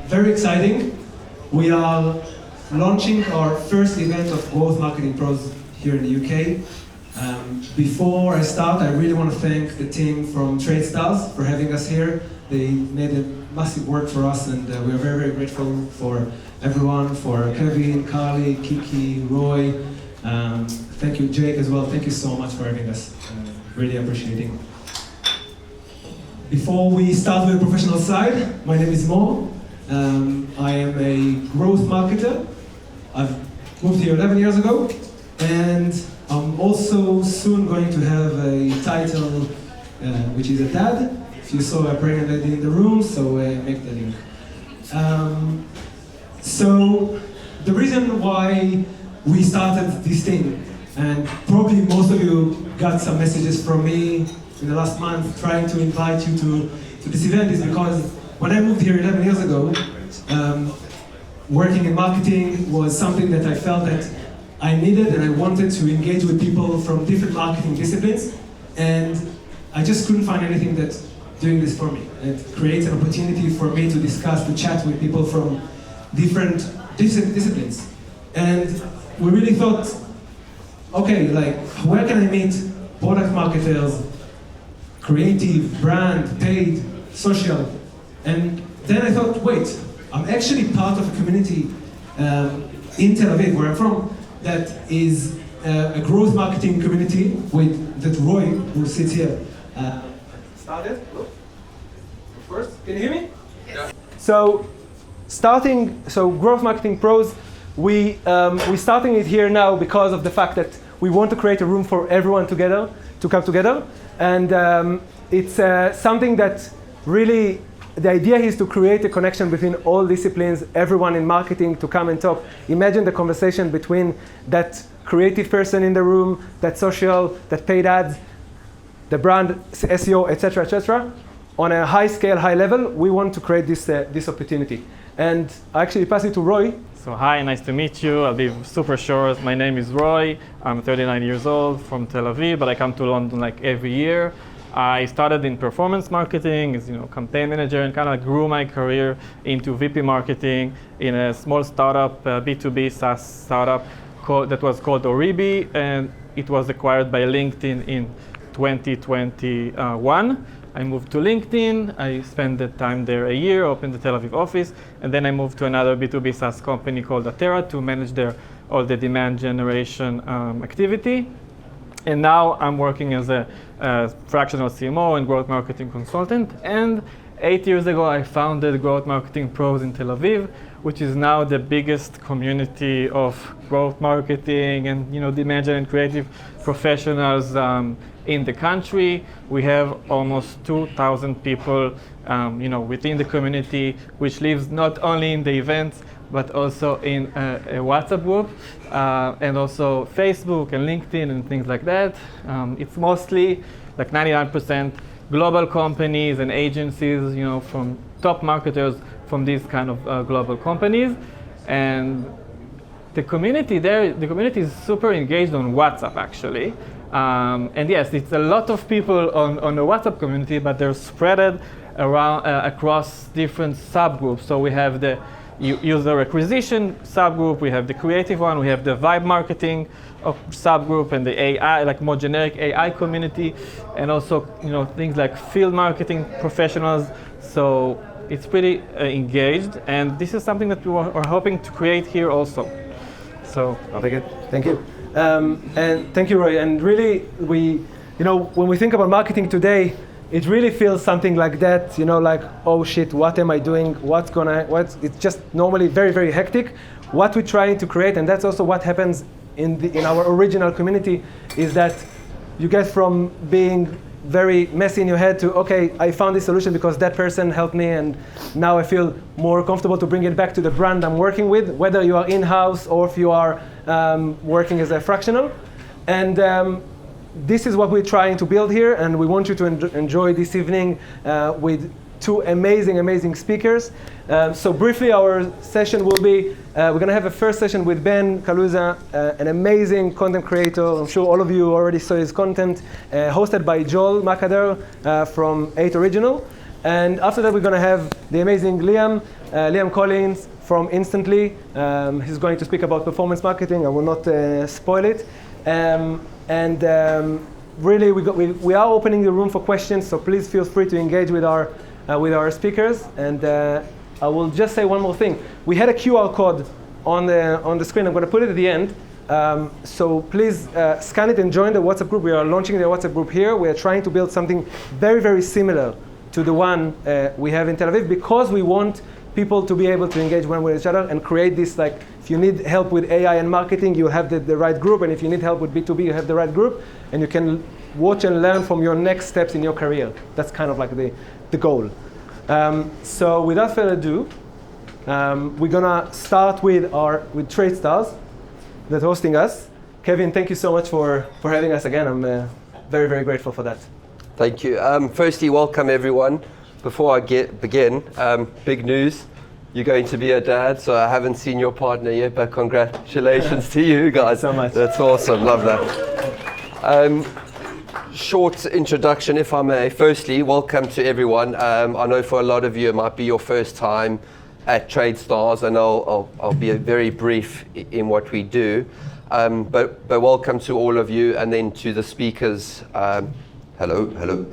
Very exciting. We are launching our first event of Growth Marketing Pros here in the UK. Before I start, I really want to thank the team from Tradestars for having us here. They made a massive work for us, and we are very, very grateful for everyone, for Kevin, Carly, Kiki, Roy. Thank you, Jake, as well. Thank you so much for having us. Really appreciating. Before we start with the professional side, my name is Mo. I am a growth marketer. I've moved here 11 years ago, and I'm also soon going to have a title, which is a dad. If you saw a pregnant lady in the room, so make the link. So the reason why we started this thing, and probably most of you got some messages from me in the last month trying to invite you to this event, is because when I moved here 11 years ago, working in marketing was something that I felt that I needed, and I wanted to engage with people from different marketing disciplines, and I just couldn't find anything that's doing this for me. It creates an opportunity for me to discuss, to chat with people from different disciplines. And we really thought, okay, like, where can I meet product marketers, creative, brand, paid, social? And then I thought, wait, I'm actually part of a community in Tel Aviv, where I'm from, that is a growth marketing community that Roy, who sits here, started. First, can you hear me? Yes. So Growth Marketing Pros, we're starting it here now because of the fact that we want to create a room for everyone to come together. And it's something that really, the idea is to create a connection between all disciplines, everyone in marketing to come and talk. Imagine the conversation between that creative person in the room, that social, that paid ads, the brand, SEO, etc., on a high scale, high level. We want to create this opportunity. And I actually pass it to Roy. So hi, nice to meet you. I'll be super short. My name is Roy. I'm 39 years old from Tel Aviv, but I come to London like every year. I started in performance marketing as campaign manager, and kind of grew my career into VP marketing in a small startup, B2B SaaS startup that was called Oribi, and it was acquired by LinkedIn in 2021. I moved to LinkedIn. I spent the time there a year, opened the Tel Aviv office, and then I moved to another B2B SaaS company called Atera to manage all the demand generation activity. And now I'm working as a fractional CMO and growth marketing consultant. And 8 years ago, I founded Growth Marketing Pros in Tel Aviv, which is now the biggest community of growth marketing and demand gen and creative professionals in the country. We have almost 2,000 people, within the community, which lives not only in the events, but also in a WhatsApp group, and also Facebook and LinkedIn and things like that. It's mostly like 99% global companies and agencies, from top marketers from these kind of global companies. And the community is super engaged on WhatsApp, actually. And yes, it's a lot of people on the WhatsApp community, but they're spread around across different subgroups. So we have the user acquisition subgroup, we have the creative one, we have the vibe marketing subgroup, and the AI, like more generic AI community, and also things like field marketing professionals. So it's pretty engaged, and this is something that we are hoping to create here also. So very good. Thank you. And thank you, Roy. And really, when we think about marketing today, it really feels something like that, like, oh shit, what am I doing? It's just normally very, very hectic. What we're trying to create, and that's also what happens in our original community, is that you get from being very messy in your head to, okay, I found this solution because that person helped me, and now I feel more comfortable to bring it back to the brand I'm working with, whether you are in-house or if you are working as a fractional. And this is what we're trying to build here, and we want you to enjoy this evening with two amazing speakers. So briefly, our session will be, we're going to have a first session with Ben Kaluza, an amazing content creator. I'm sure all of you already saw his content, hosted by Joel Makader from 8 Original. And after that, we're going to have the amazing Liam Liam Collins from Instantly. He's going to speak about performance marketing. I will not spoil it. Really, we are opening the room for questions, so please feel free to engage with our speakers. And I will just say one more thing. We had a QR code on the screen. I'm going to put it at the end. So please scan it and join the WhatsApp group. We are launching the WhatsApp group here. We are trying to build something very, very similar to the one we have in Tel Aviv, because we want people to be able to engage one with each other and create this, like, if you need help with AI and marketing, you have the right group, and if you need help with B2B, you have the right group, and you can watch and learn from your next steps in your career. That's kind of like the goal. So without further ado, we're gonna start with Tradestars that's hosting us. Kevin, thank you so much for having us again. I'm very, very grateful for that. Thank you. Firstly, welcome everyone. Before I begin, big news. You're going to be a dad, so I haven't seen your partner yet, but congratulations to you guys. So much. That's awesome, love that. Short introduction, if I may. Firstly, welcome to everyone. I know for a lot of you it might be your first time at Tradestars, and I'll be very brief in what we do. But welcome to all of you, and then to the speakers. Hello.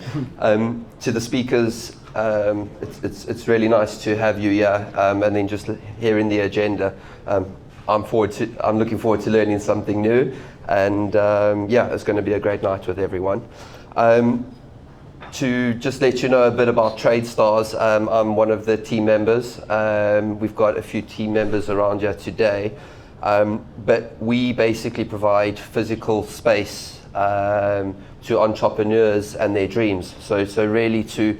To the speakers, it's really nice to have you here, and then just hearing the agenda. I'm looking forward to learning something new, and it's going to be a great night with everyone. To just let you know a bit about Tradestars, I'm one of the team members. We've got a few team members around here today, but we basically provide physical space to entrepreneurs and their dreams. So really to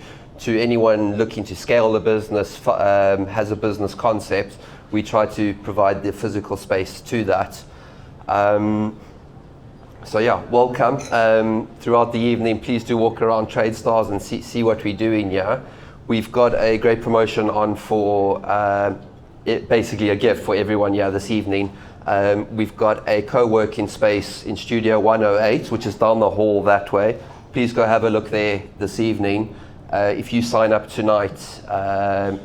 anyone looking to scale the business, has a business concept, we try to provide the physical space to that. Welcome. Throughout the evening, please do walk around Tradestars and see what we're doing here. We've got a great promotion on for basically a gift for everyone here this evening. We've got a co-working space in Studio 108, which is down the hall that way. Please go have a look there this evening. If you sign up tonight,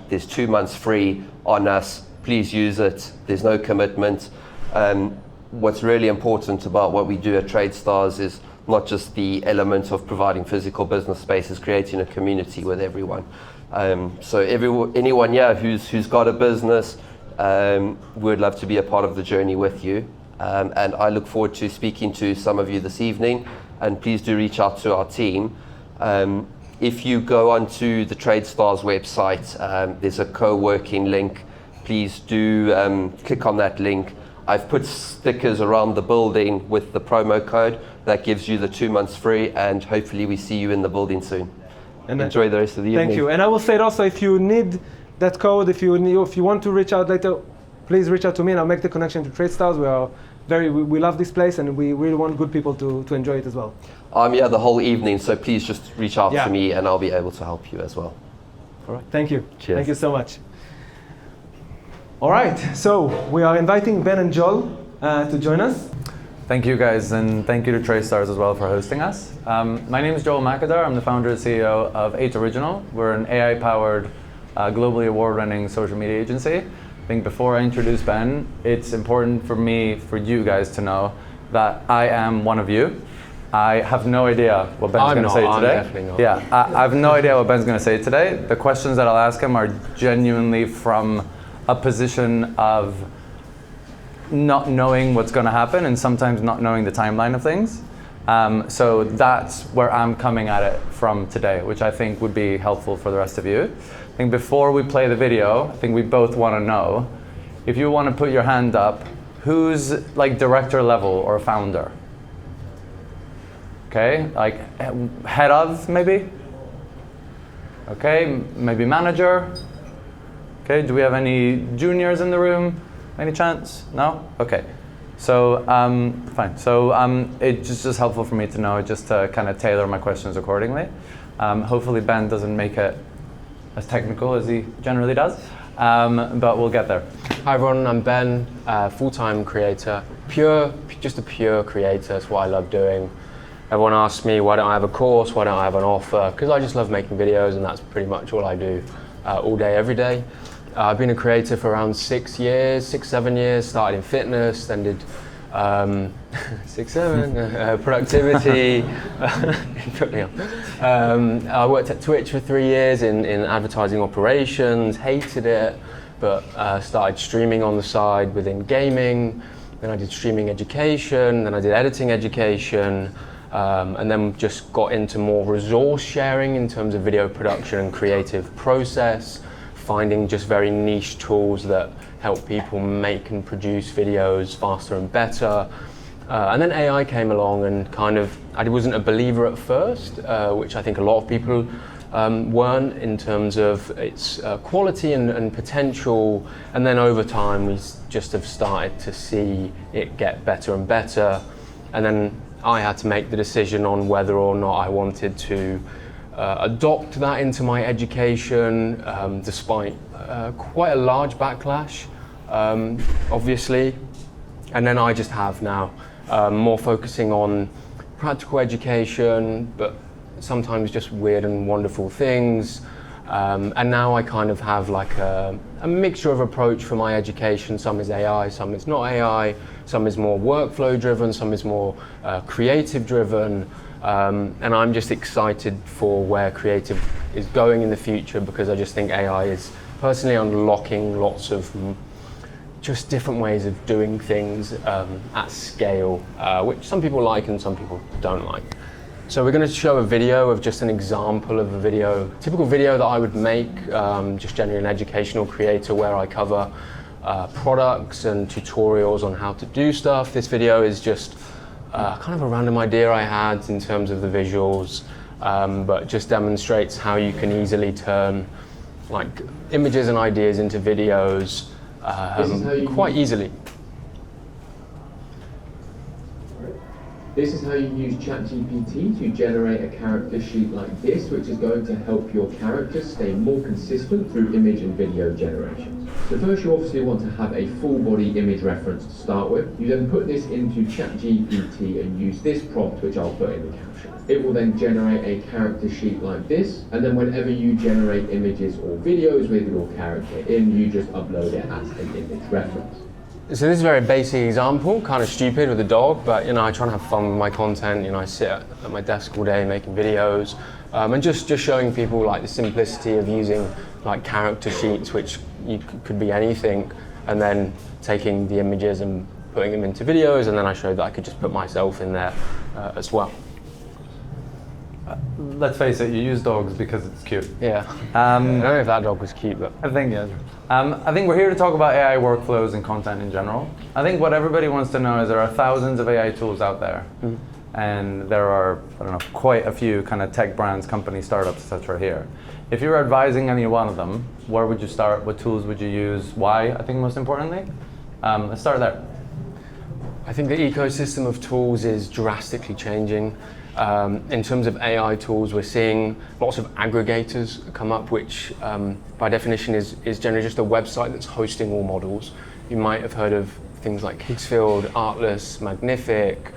there's 2 months free on us. Please use it. There's no commitment. What's really important about what we do at Tradestars is not just the element of providing physical business spaces, creating a community with everyone. So anyone here who's got a business, we'd love to be a part of the journey with you. And I look forward to speaking to some of you this evening, and please do reach out to our team. If you go onto the Tradestars website, there's a co-working link. Please do click on that link. I've put stickers around the building with the promo code that gives you the 2 months free, and hopefully we see you in the building soon. And enjoy the rest of the evening. Thank you. And I will say it also, if you need that code, if you want to reach out later, please reach out to me and I'll make the connection to Tradestars. We love this place, and we really want good people to enjoy it as well. I'm here the whole evening, so please just reach out to me and I'll be able to help you as well. All right. Thank you. Cheers. Thank you so much. All right, so we are inviting Ben and Joel to join us. Thank you guys, and thank you to Tradestars as well for hosting us. My name is Joel McAdar. I'm the founder and CEO of 8 Original. We're an AI-powered, globally award-winning social media agency. I think before I introduce Ben, it's important for you guys to know that I am one of you. I have no idea what Ben's going to say today. I'm definitely not. Yeah, I have no idea what Ben's going to say today. The questions that I'll ask him are genuinely from a position of not knowing what's going to happen and sometimes not knowing the timeline of things. So that's where I'm coming at it from today, which I think would be helpful for the rest of you. I think before we play the video, I think we both want to know, if you want to put your hand up, who's like director level or founder? Okay, like head of maybe? Okay, maybe manager? Okay, do we have any juniors in the room? Any chance? No? Okay. So, fine. So it's just helpful for me to know, just to kind of tailor my questions accordingly. Hopefully Ben doesn't make it as technical as he generally does, but we'll get there. Hi everyone, I'm Ben, full-time creator. Just a pure creator, that's what I love doing. Everyone asks me, why don't I have a course, why don't I have an offer? Because I just love making videos, and that's pretty much all I do all day, every day. I've been a creator for around 6 years, 6, 7 years. Started in fitness, then did 6, 7 productivity. Put me on. I worked at Twitch for 3 years in advertising operations. Hated it, but started streaming on the side within gaming. Then I did streaming education. Then I did editing education. And then just got into more resource sharing in terms of video production and creative process, finding just very niche tools that help people make and produce videos faster and better. And then AI came along, and kind of, I wasn't a believer at first, which I think a lot of people weren't, in terms of its quality and potential. And then over time, we just have started to see it get better and better. And then I had to make the decision on whether or not I wanted to adopt that into my education, despite quite a large backlash, obviously. And then I just have now more focusing on practical education, but sometimes just weird and wonderful things. And now I kind of have like a mixture of approach for my education. Some is AI, some is not AI, some is more workflow driven, some is more creative driven. And I'm just excited for where creative is going in the future, because I just think AI is personally unlocking lots of just different ways of doing things at scale, which some people like and some people don't like. So we're going to show a video of just an example of a video, typical video that I would make, just generally an educational creator, where I cover products and tutorials on how to do stuff. This video is just kind of a random idea I had in terms of the visuals, but just demonstrates how you can easily turn like images and ideas into videos quite easily. This is how you use ChatGPT to generate a character sheet like this, which is going to help your characters stay more consistent through image and video generation. So first, you obviously want to have a full body image reference to start with. You then put this into ChatGPT and use this prompt, which I'll put in the caption. It will then generate a character sheet like this, and then whenever you generate images or videos with your character in, you just upload it as an image reference. So this is a very basic example, kind of stupid with a dog, but you know, I try and have fun with my content. You know, I sit at my desk all day making videos, and just showing people like the simplicity of using like character sheets, which could be anything, and then taking the images and putting them into videos, and then I showed that I could just put myself in there as well. Let's face it, you use dogs because it's cute. Yeah. I don't know if that dog was cute, but I think yes. I think we're here to talk about AI workflows and content in general. I think what everybody wants to know is there are thousands of AI tools out there, and there are, I don't know, quite a few kind of tech brands, companies, startups, etc. here. If you were advising any one of them, where would you start? What tools would you use? Why? I think most importantly. Let's start there. I think the ecosystem of tools is drastically changing. In terms of AI tools, we're seeing lots of aggregators come up, which by definition is generally just a website that's hosting all models. You might have heard of things like Higgsfield, Artless, Magnific.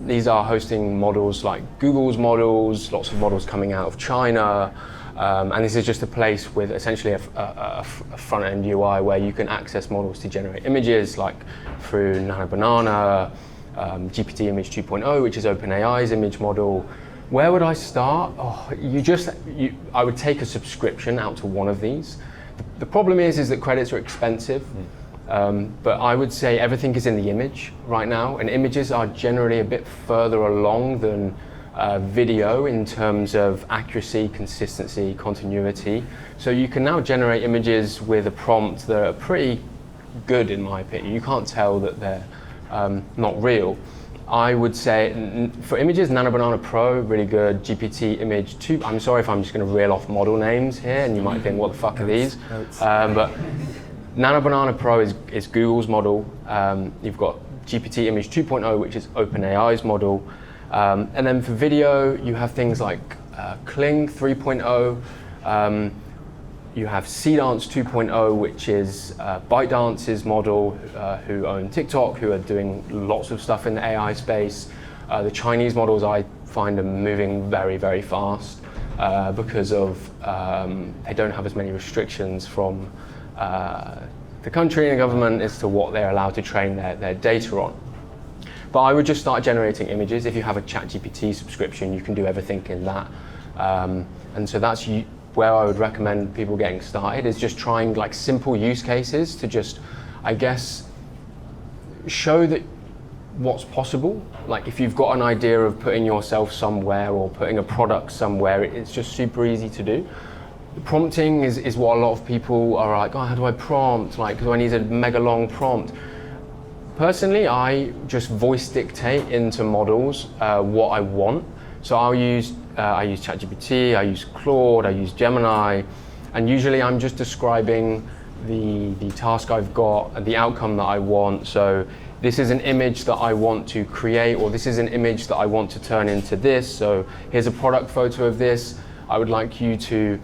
These are hosting models like Google's models, lots of models coming out of China. And this is just a place with essentially a front-end UI where you can access models to generate images, like through Nano Banana, GPT Image 2.0, which is OpenAI's image model. Where would I start? I would take a subscription out to one of these. The problem is that credits are expensive, but I would say everything is in the image right now, and images are generally a bit further along than video in terms of accuracy, consistency, continuity. So you can now generate images with a prompt that are pretty good, in my opinion. You can't tell that they're not real. I would say for images, Nano Banana Pro, really good. GPT Image 2, I'm sorry if I'm just going to reel off model names here and you might think, what the fuck are these? But Nano Banana Pro is Google's model. You've got GPT Image 2.0, which is OpenAI's model. And then for video, you have things like Kling 3.0. You have Cdance 2.0, which is ByteDance's model, who own TikTok, who are doing lots of stuff in the AI space. The Chinese models I find are moving very, very fast because of they don't have as many restrictions from the country and the government as to what they're allowed to train their data on. But I would just start generating images. If you have a ChatGPT subscription, you can do everything in that. And so that's where I would recommend people getting started, is just trying like simple use cases to just, I guess, show that what's possible. Like if you've got an idea of putting yourself somewhere or putting a product somewhere, it's just super easy to do. Prompting is what a lot of people are like, oh, how do I prompt? Like, do I need a mega long prompt? Personally, I just voice dictate into models what I want. So I use ChatGPT, I use Claude, I use Gemini, and usually I'm just describing the task I've got and the outcome that I want. So this is an image that I want to create, or this is an image that I want to turn into this. So here's a product photo of this. I would like you to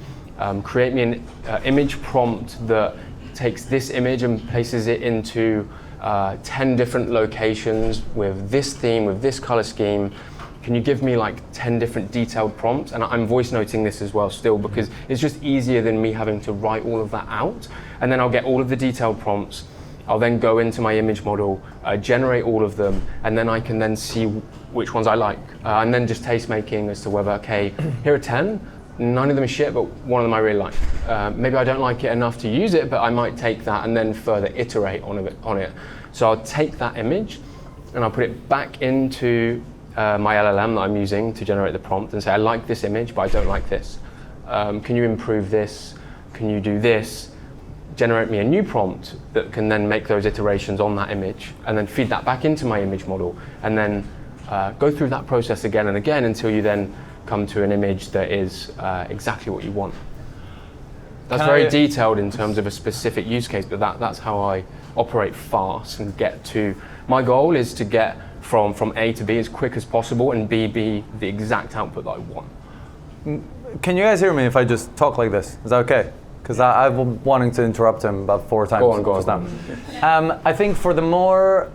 create me an image prompt that takes this image and places it into 10 different locations with this theme, with this color scheme. Can you give me like 10 different detailed prompts? And I'm voice noting this as well still, because it's just easier than me having to write all of that out. And then I'll get all of the detailed prompts. I'll then go into my image model, generate all of them, and then I can then see which ones I like. And then just taste making as to whether, okay, here are 10, none of them are shit, but one of them I really like. Maybe I don't like it enough to use it, but I might take that and then further iterate on it. So I'll take that image and I'll put it back into my LLM that I'm using to generate the prompt and say, I like this image, but I don't like this. Can you improve this? Can you do this? Generate me a new prompt that can then make those iterations on that image and then feed that back into my image model and then go through that process again and again until you then come to an image that is exactly what you want. That's very detailed in terms of a specific use case, but that's how I operate fast and get to, my goal is to get from A to B as quick as possible and B be the exact output that I want. Can you guys hear me if I just talk like this? Is that okay? Because I've been wanting to interrupt him about 4 times. Go on. I think for the more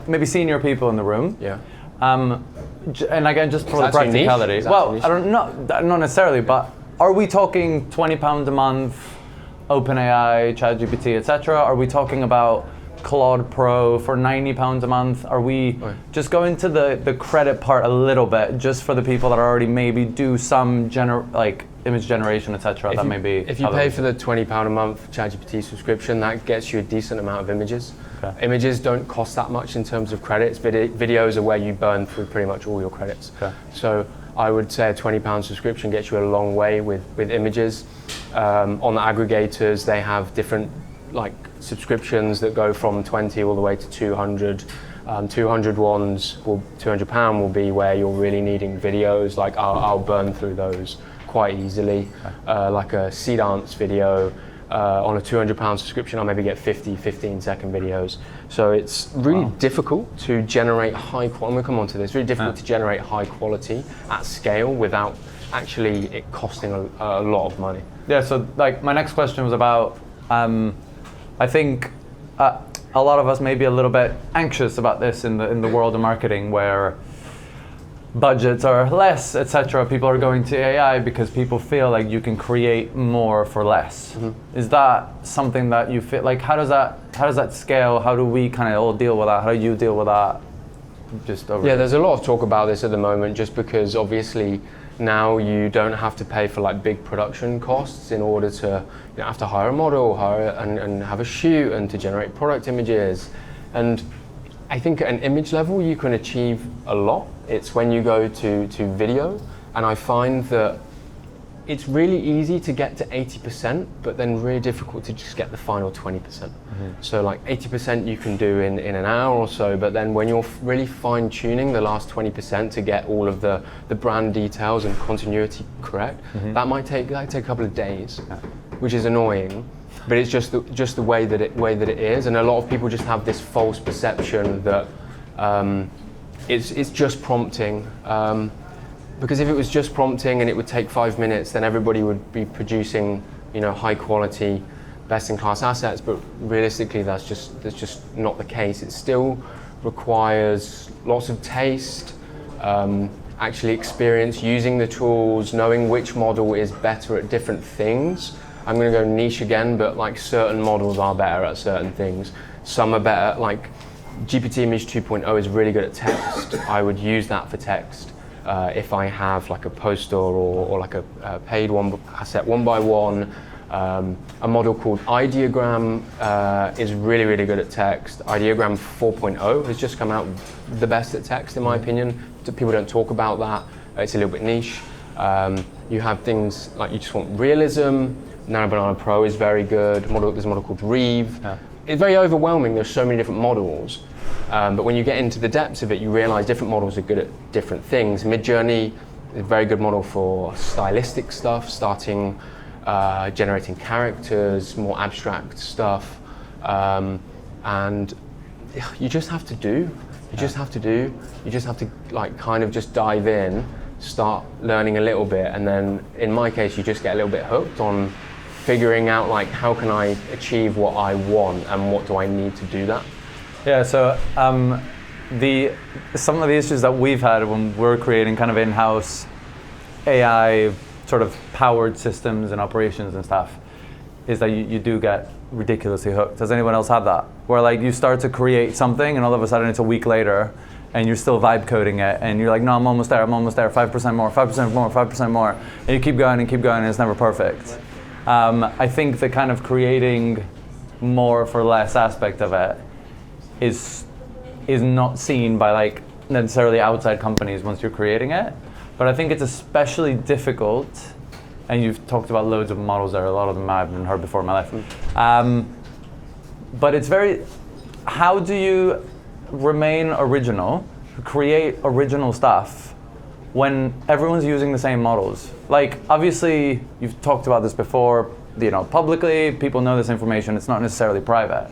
maybe senior people in the room, yeah. And again, just for the practicality. Well, I don't know, not necessarily, but are we talking £20 a month, OpenAI, ChatGPT, etc.? Are we talking about Claude Pro for £90 a month? Are we just going to the credit part a little bit, just for the people that already maybe do some image generation, etc.? That may be. If you pay for the £20 a month ChatGPT subscription, that gets you a decent amount of images. Okay. Images don't cost that much in terms of credits. Videos are where you burn through pretty much all your credits. Okay. So I would say a £20 subscription gets you a long way with images. On the aggregators, they have different subscriptions that go from 20 all the way to 200. £200 will be where you're really needing videos. Like I'll burn through those quite easily. Like a sea dance video, on a £200 subscription, I'll maybe get 15-second videos. So it's really difficult to generate high quality. I'm going to come on to this. It's really difficult to generate high quality at scale without actually it costing a lot of money. Yeah. So my next question was about. I think a lot of us may be a little bit anxious about this in the world of marketing, where budgets are less, etc. People are going to AI because people feel like you can create more for less. Mm-hmm. Is that something that you feel like? How does that scale? How do we kind of all deal with that? How do you deal with that? There's a lot of talk about this at the moment, just because obviously now you don't have to pay for big production costs in order to have to hire a model, and have a shoot and to generate product images. And I think at an image level you can achieve a lot. It's when you go to video, and I find that it's really easy to get to 80%, but then really difficult to just get the final 20%. Mm-hmm. So 80% you can do in an hour or so, but then when you're really fine tuning the last 20% to get all of the brand details and continuity correct, mm-hmm. that might take a couple of days, which is annoying. But it's just the way that it is, and a lot of people just have this false perception that it's just prompting. Because if it was just prompting and it would take 5 minutes, then everybody would be producing, high quality, best-in-class assets. But realistically, that's just not the case. It still requires lots of taste, actually experience using the tools, knowing which model is better at different things. I'm going to go niche again, but like certain models are better at certain things. Some are better, like GPT Image 2.0 is really good at text. I would use that for text. If I have like a poster or like a paid one asset 1x1, a model called Ideogram is really, really good at text. Ideogram 4.0 has just come out the best at text in my opinion. People don't talk about that. It's a little bit niche. You have things like you just want realism. Nano Banana Pro is very good. There's a model called Reeve. Yeah. It's very overwhelming. There's so many different models. But when you get into the depths of it, you realize different models are good at different things. Midjourney is a very good model for stylistic stuff, generating characters, more abstract stuff. And you just have to do. You just have to like kind of just dive in, start learning a little bit, and then in my case, you just get a little bit hooked on figuring out like how can I achieve what I want and what do I need to do that. Yeah, so some of the issues that we've had when we're creating kind of in-house AI sort of powered systems and operations and stuff is that you do get ridiculously hooked. Has anyone else had that? Where like you start to create something and all of a sudden it's a week later and you're still vibe coding it and you're like, no, I'm almost there, 5% more, 5% more, 5% more. And you keep going and it's never perfect. I think the kind of creating more for less aspect of it is not seen by like necessarily outside companies once you're creating it. But I think it's especially difficult, and you've talked about loads of models there, a lot of them I haven't heard before in my life. But it's how do you remain original, create original stuff when everyone's using the same models? Like, obviously, you've talked about this before, publicly, people know this information, it's not necessarily private.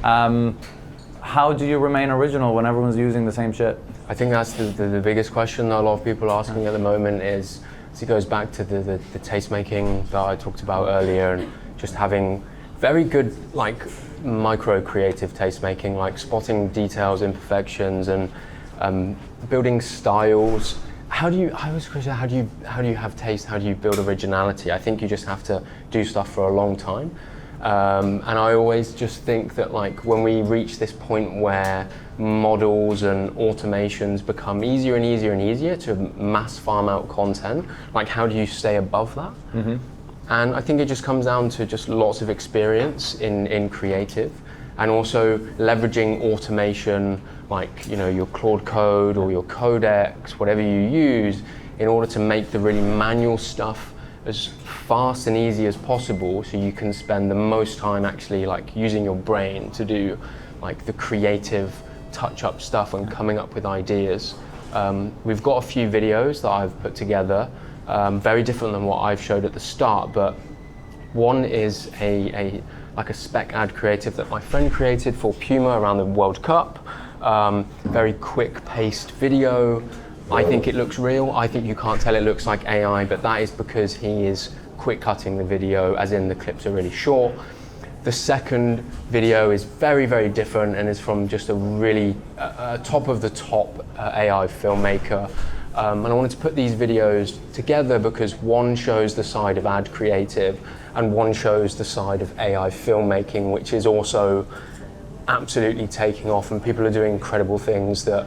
How do you remain original when everyone's using the same shit? I think that's the biggest question that a lot of people are asking at the moment is, it goes back to the tastemaking that I talked about earlier, and just having very good like micro creative tastemaking, like spotting details, imperfections, and building styles. How do you have taste? How do you build originality? I think you just have to do stuff for a long time. And I always just think that like when we reach this point where models and automations become easier and easier and easier to mass farm out content, like how do you stay above that? Mm-hmm. And I think it just comes down to just lots of experience in creative, and also leveraging automation, like your Claude Code or your Codex, whatever you use, in order to make the really manual stuff as fast and easy as possible, so you can spend the most time actually like using your brain to do like the creative touch-up stuff and coming up with ideas. We've got a few videos that I've put together, very different than what I've showed at the start, but one is like a spec ad creative that my friend created for Puma around the World Cup. Very quick-paced video. I think it looks real. I think you can't tell it looks like AI, but that is because he is quick cutting the video, as in the clips are really short. The second video is very, very different and is from just a really top of the top AI filmmaker. And I wanted to put these videos together because one shows the side of ad creative and one shows the side of AI filmmaking, which is also absolutely taking off, and people are doing incredible things that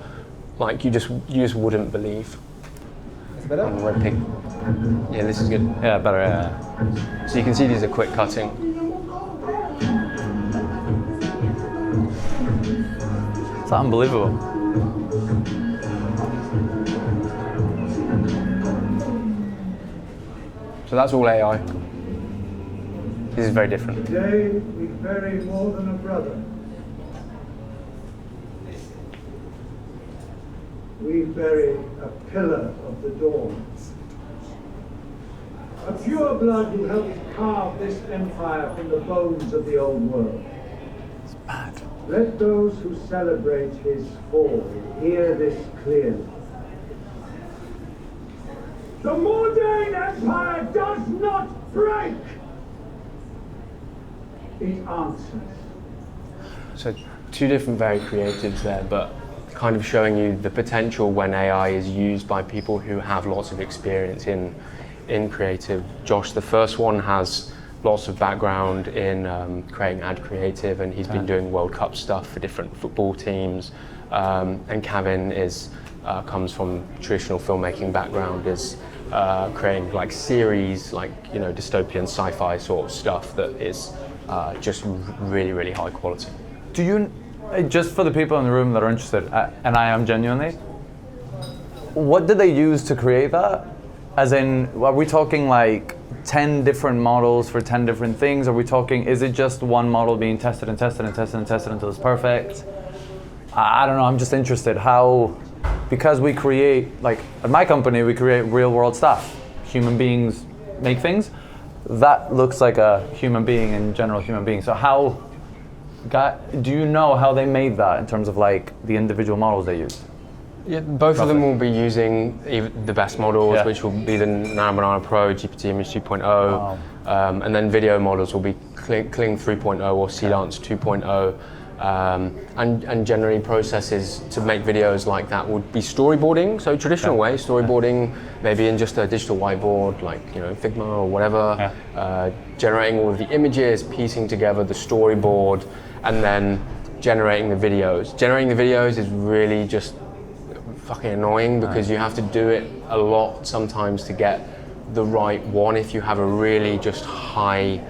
like you just wouldn't believe. Is better? Yeah, this is good. Yeah, better, yeah. So you can see these are quick cutting. It's unbelievable. So that's all AI. This is very different. Today we bury more than a brother. We bury a pillar of the dawn. A pure blood who helped carve this empire from the bones of the old world. It's bad. Let those who celebrate his fall hear this clearly. The mundane empire does not break. It answers. So two different very creatives there, but kind of showing you the potential when AI is used by people who have lots of experience in creative. Josh, the first one has lots of background in creating ad creative, and he's been doing World Cup stuff for different football teams. And Kevin comes from traditional filmmaking background, is creating like series, like dystopian sci-fi sort of stuff that is just really, really high quality. Do you, just for the people in the room that are interested, and I am genuinely, what did they use to create that? As in, are we talking like 10 different models for 10 different things? Are we talking, is it just one model being tested and tested and tested and tested until it's perfect? I don't know, I'm just interested how, because we create, like at my company, we create real world stuff. Human beings make things. That looks like a human being in general, human being. So how, do you know how they made that in terms of like the individual models they used? Yeah, both of them will be using the best models, which will be the Nano Banana Pro, GPT Image 2.0, Wow. And then video models will be Kling 3.0 or Seedance 2.0. And generally processes to make videos like that would be storyboarding, so traditional way, storyboarding, maybe in just a digital whiteboard, like Figma or whatever, generating all of the images, piecing together the storyboard, and then generating the videos. Generating the videos is really just fucking annoying because you have to do it a lot sometimes to get the right one if you have a really just high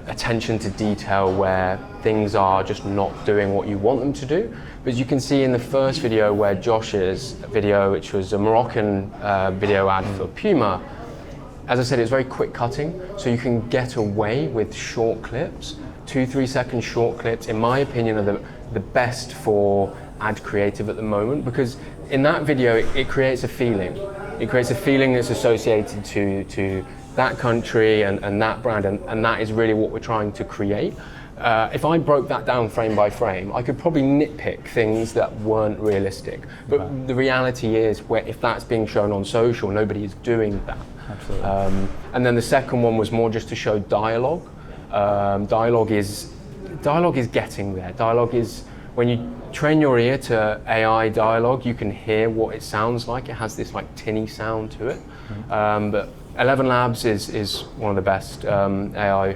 attention to detail where things are just not doing what you want them to do. But you can see in the first video where Josh's video, which was a Moroccan video ad for Puma, as I said, it's very quick cutting, so you can get away with short clips. 2-3 second short clips, in my opinion, are the best for ad creative at the moment, because in that video it creates a feeling. It creates a feeling that's associated to that country and that brand, and that is really what we're trying to create. If I broke that down frame by frame, I could probably nitpick things that weren't realistic. But the reality is, if that's being shown on social, nobody is doing that. Absolutely. And then the second one was more just to show dialogue. Dialogue is getting there. Dialogue is, when you train your ear to AI dialogue, you can hear what it sounds like. It has this like tinny sound to it. But ElevenLabs is one of the best AI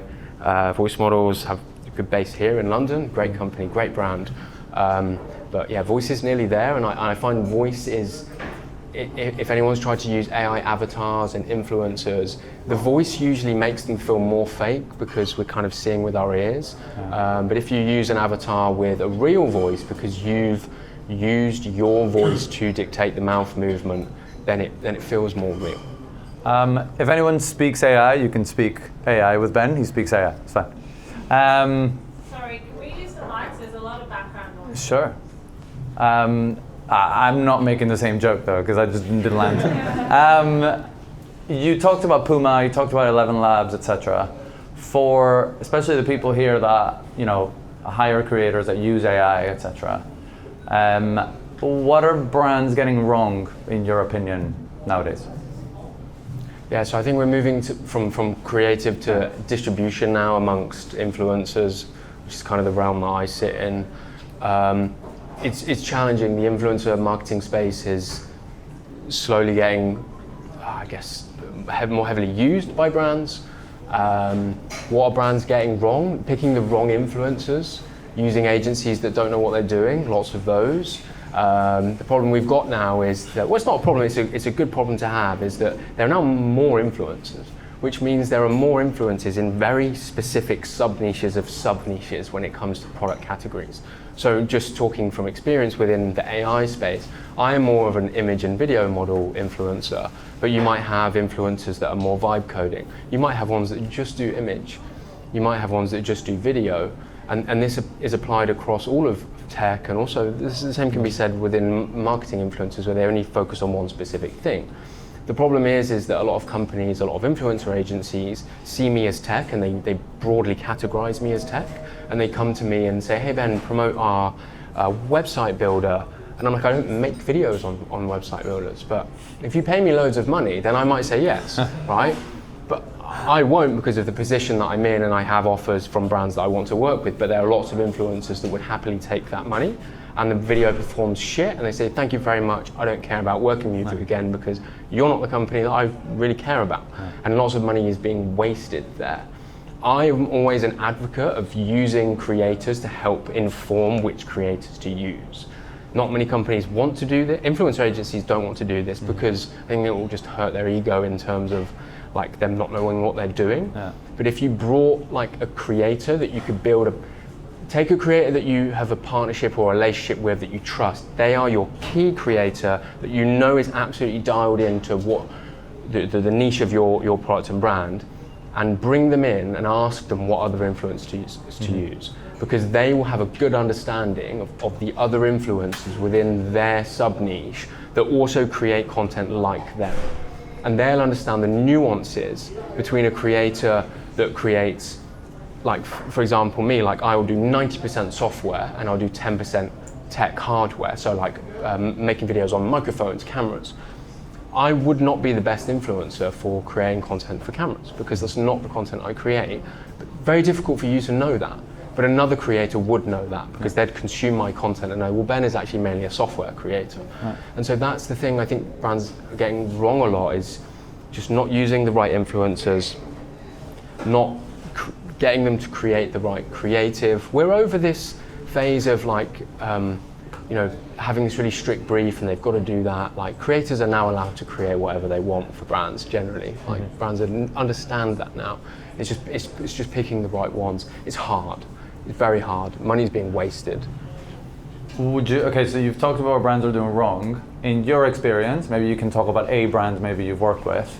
voice models. Have a good base here in London. Great company, great brand. But yeah, voice is nearly there, and I find voice is, if anyone's tried to use AI avatars and influencers, the voice usually makes them feel more fake because we're kind of seeing with our ears. But if you use an avatar with a real voice because you've used your voice to dictate the mouth movement, then it feels more real. If anyone speaks AI, you can speak AI with Ben. He speaks AI. It's fine. Sorry, can we use the mics? There's a lot of background noise. Sure. I'm not making the same joke though, because I just didn't land. You talked about Puma, you talked about ElevenLabs, etc. For especially the people here that hire creators that use AI, etc. What are brands getting wrong, in your opinion, nowadays? Yeah, so I think we're moving from creative to distribution now amongst influencers, which is kind of the realm that I sit in. It's challenging. The influencer marketing space is slowly getting, I guess, more heavily used by brands. What are brands getting wrong? Picking the wrong influencers, using agencies that don't know what they're doing, lots of those. The problem we've got now is that, well, it's not a problem, it's a good problem to have, is that there are now more influencers, which means there are more influencers in very specific sub-niches of sub-niches when it comes to product categories. So just talking from experience within the AI space, I am more of an image and video model influencer, but you might have influencers that are more vibe coding. You might have ones that just do image. You might have ones that just do video. And this is applied across all of tech, and also the same can be said within marketing influencers where they only focus on one specific thing. The problem is that a lot of companies, a lot of influencer agencies see me as tech, and they broadly categorize me as tech, and they come to me and say, hey Ben, promote our website builder. And I'm like, I don't make videos on website builders, but if you pay me loads of money, then I might say yes, right? But I won't, because of the position that I'm in, and I have offers from brands that I want to work with, but there are lots of influencers that would happily take that money, and the video performs shit, and they say, thank you very much, I don't care about working with you again because you're not the company that I really care about. And lots of money is being wasted there. I'm always an advocate of using creators to help inform which creators to use. Not many companies want to do this. Influencer agencies don't want to do this because I think it will just hurt their ego in terms of like them not knowing what they're doing. Yeah. But if you brought like a creator that you could take a creator that you have a partnership or a relationship with that you trust, they are your key creator that you know is absolutely dialed into what the niche of your product and brand, and bring them in and ask them what other influencers to use, because they will have a good understanding of the other influencers within their sub-niche that also create content like them. And they'll understand the nuances between a creator that creates, like for example me, like I will do 90% software and I'll do 10% tech hardware, so like making videos on microphones, cameras. I would not be the best influencer for creating content for cameras because that's not the content I create. But very difficult for you to know that. But another creator would know that because they'd consume my content and know, well, Ben is actually mainly a software creator. Right. And so that's the thing I think brands are getting wrong a lot, is just not using the right influencers, not getting them to create the right creative. We're over this phase of like, having this really strict brief and they've got to do that. Like creators are now allowed to create whatever they want for brands generally. Like brands understand that now. It's just picking the right ones. It's hard. It's very hard. Money's being wasted. Okay, so you've talked about what brands are doing wrong. In your experience, maybe you can talk about a brand maybe you've worked with.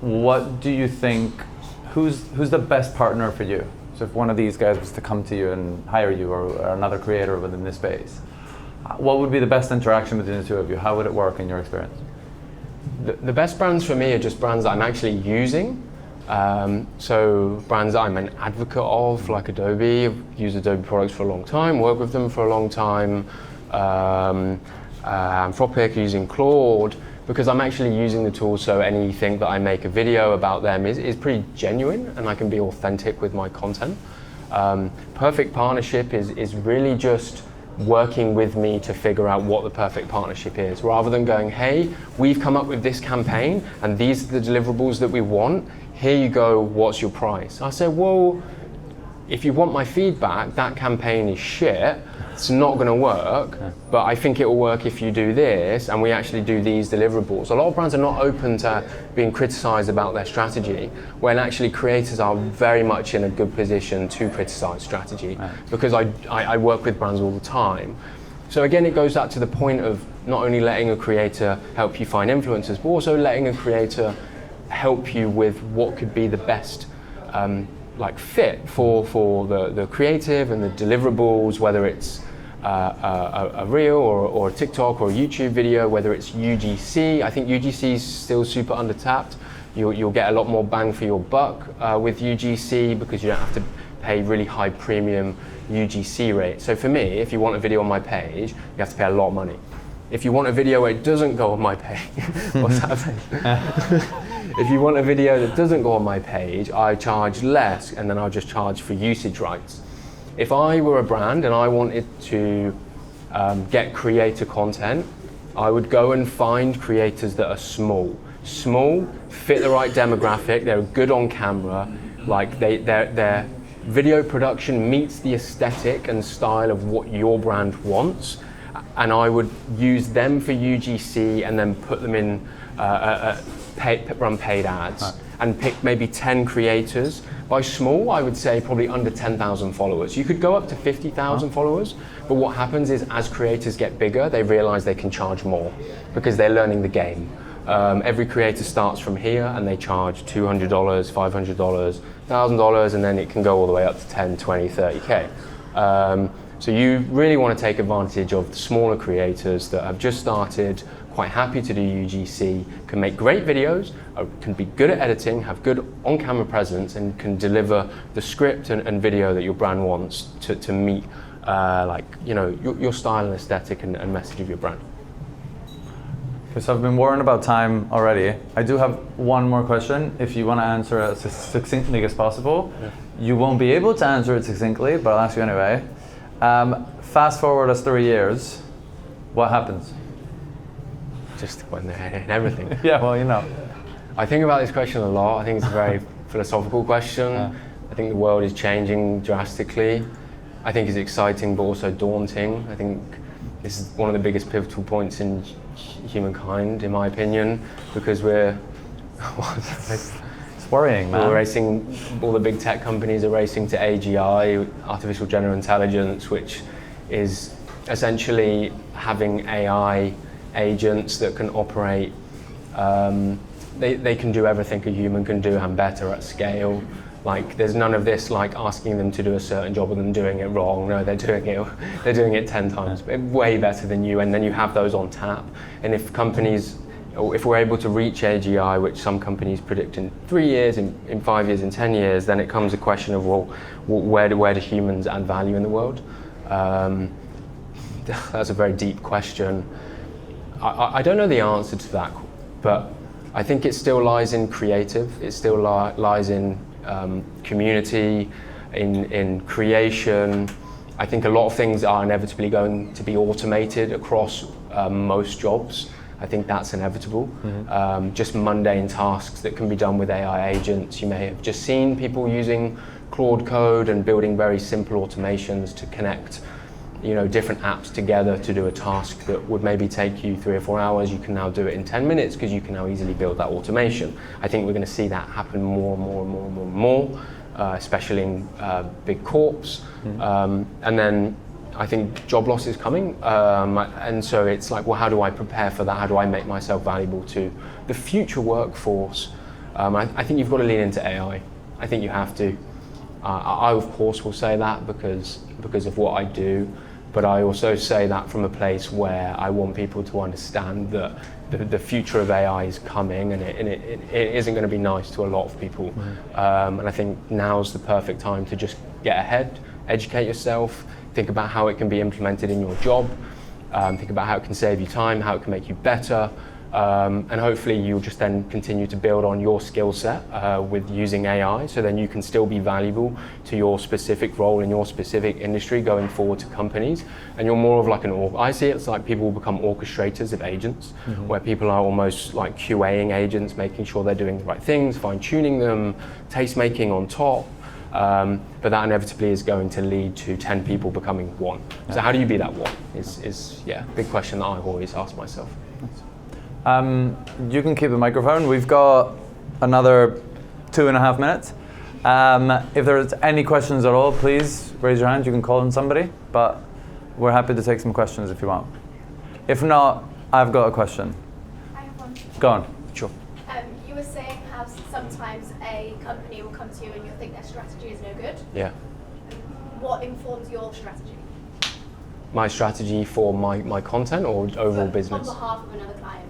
What do you think, who's the best partner for you? So if one of these guys was to come to you and hire you, or another creator within this space, what would be the best interaction between the two of you? How would it work in your experience? The best brands for me are just brands that I'm actually using. So brands that I'm an advocate of, like Adobe. I've used Adobe products for a long time, worked with them for a long time. Anthropic, using Claude, because I'm actually using the tool, so anything that I make a video about them is pretty genuine and I can be authentic with my content. Perfect partnership is really just working with me to figure out what the perfect partnership is, rather than going, hey, we've come up with this campaign and these are the deliverables that we want, here you go, what's your price? I say, well, if you want my feedback, that campaign is shit, it's not going to work, but I think it will work if you do this and we actually do these deliverables. A lot of brands are not open to being criticized about their strategy, when actually creators are very much in a good position to criticize strategy, because I work with brands all the time. So again, it goes back to the point of not only letting a creator help you find influencers, but also letting a creator help you with what could be the best fit for the creative and the deliverables, whether it's a reel or a TikTok or a YouTube video, whether it's UGC. I think UGC is still super undertapped. You'll get a lot more bang for your buck with UGC because you don't have to pay really high premium UGC rate. So for me, if you want a video on my page, you have to pay a lot of money. If you want a video where it doesn't go on my page, what's happening? If you want a video that doesn't go on my page, I charge less and then I'll just charge for usage rights. If I were a brand and I wanted to get creator content, I would go and find creators that are small, fit the right demographic, they're good on camera, like their video production meets the aesthetic and style of what your brand wants, and I would use them for UGC and then put them in run paid ads and pick maybe 10 creators. By small, I would say probably under 10,000 followers. You could go up to 50,000 followers, but what happens is as creators get bigger, they realize they can charge more because they're learning the game. Every creator starts from here and they charge $200, $500, $1,000, and then it can go all the way up to 10, 20, 30K. So you really want to take advantage of the smaller creators that have just started, quite happy to do UGC, can make great videos, can be good at editing, have good on-camera presence, and can deliver the script and video that your brand wants to meet your style and aesthetic and message of your brand. Okay, so I've been warned about time already. I do have one more question. If you want to answer it as succinctly as possible. Yeah. You won't be able to answer it succinctly, but I'll ask you anyway. Fast forward us 3 years, what happens? Just when they're in everything. Yeah, well, you know. I think about this question a lot. I think it's a very philosophical question. I think the world is changing drastically. I think it's exciting but also daunting. I think this is one of the biggest pivotal points in humankind, in my opinion, because we're It's worrying, man. we're racing. All the big tech companies are racing to AGI, artificial general intelligence, which is essentially having AI agents that can operate. They can do everything a human can do and better at scale. Like, there's none of this like asking them to do a certain job and them doing it wrong. No, they're doing it 10 times way better than you, and then you have those on tap. And if we're able to reach AGI, which some companies predict in 3 years, in 5 years, in 10 years, then it comes a question of, well, where do humans add value in the world? That's a very deep question. I don't know the answer to that, but I think it still lies in creative. It still lies in community, in creation. I think a lot of things are inevitably going to be automated across most jobs. I think that's inevitable. Just mundane tasks that can be done with AI agents. You may have just seen people using Claude Code and building very simple automations to connect, different apps together to do a task that would maybe take you 3 or 4 hours. You can now do it in 10 minutes because you can now easily build that automation. I think we're going to see that happen more and more and more and more and more, especially in big corps. And then I think job loss is coming. And so it's like, well, how do I prepare for that? How do I make myself valuable to the future workforce? I think you've got to lean into AI. I think you have to. I of course will say that because of what I do. But I also say that from a place where I want people to understand that the future of AI is coming, and it isn't going to be nice to a lot of people. And I think now's the perfect time to just get ahead, educate yourself, think about how it can be implemented in your job, think about how it can save you time, how it can make you better, and hopefully you'll just then continue to build on your skill set with using AI, so then you can still be valuable to your specific role in your specific industry going forward to companies. And you're more of like I see it's like people will become orchestrators of agents, where people are almost like QAing agents, making sure they're doing the right things, fine-tuning them, taste-making on top. But that inevitably is going to lead to 10 people becoming one. So how do you be that one is big question that I always ask myself. You can keep the microphone. We've got another 2.5 minutes. If there's any questions at all, please raise your hand. You can call on somebody, but we're happy to take some questions if you want. If not, I've got a question. I have one. Go on. Sure. You were saying how sometimes a company will come to you and you'll think their strategy is no good. Yeah. What informs your strategy? My strategy for my content or overall business? On behalf of another client.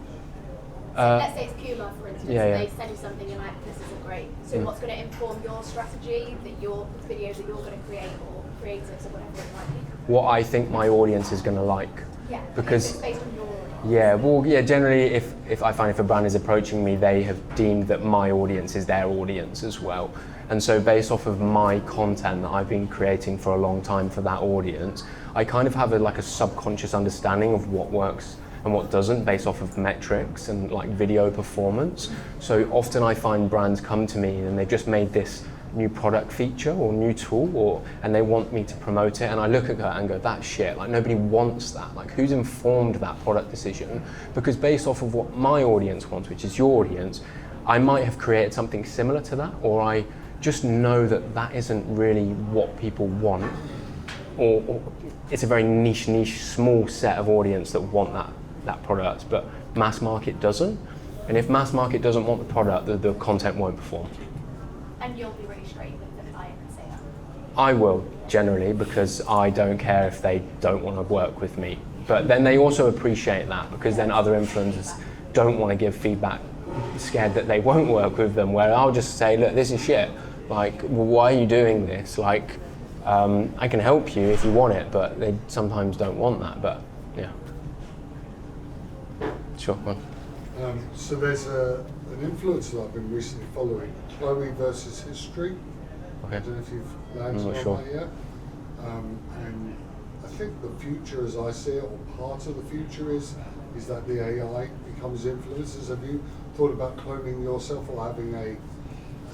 So let's say it's Puma, for instance. They send you something and you're like, this isn't great. So what's going to inform your strategy, your videos that you're going to create, or creatives or whatever it might be? What I think my audience is going to like. Yeah, because it's based on your audience. Generally if I find if a brand is approaching me, they have deemed that my audience is their audience as well. And so based off of my content that I've been creating for a long time for that audience, I kind of have a subconscious understanding of what works and what doesn't based off of metrics and like video performance. So often I find brands come to me and they've just made this new product feature or new tool and they want me to promote it, and I look at that and go, that's shit, like nobody wants that. Like, who's informed that product decision? Because based off of what my audience wants, which is your audience, I might have created something similar to that, or I just know that isn't really what people want, or it's a very niche, small set of audience that want that product, but mass market doesn't. And if mass market doesn't want the product, the content won't perform. And you'll be really straight with the client and say that? I will, generally, because I don't care if they don't want to work with me. But then they also appreciate that, because then other influencers don't want to give feedback, scared that they won't work with them, where I'll just say, look, this is shit. Like, why are you doing this? Like, I can help you if you want it, but they sometimes don't want that, but yeah. Sure. Well. So there's an influencer I've been recently following, Chloe versus History. Okay. I don't know if you've landed on that yet. And I think the future, as I see it, or part of the future is that the AI becomes influencers. Have you thought about cloning yourself or having a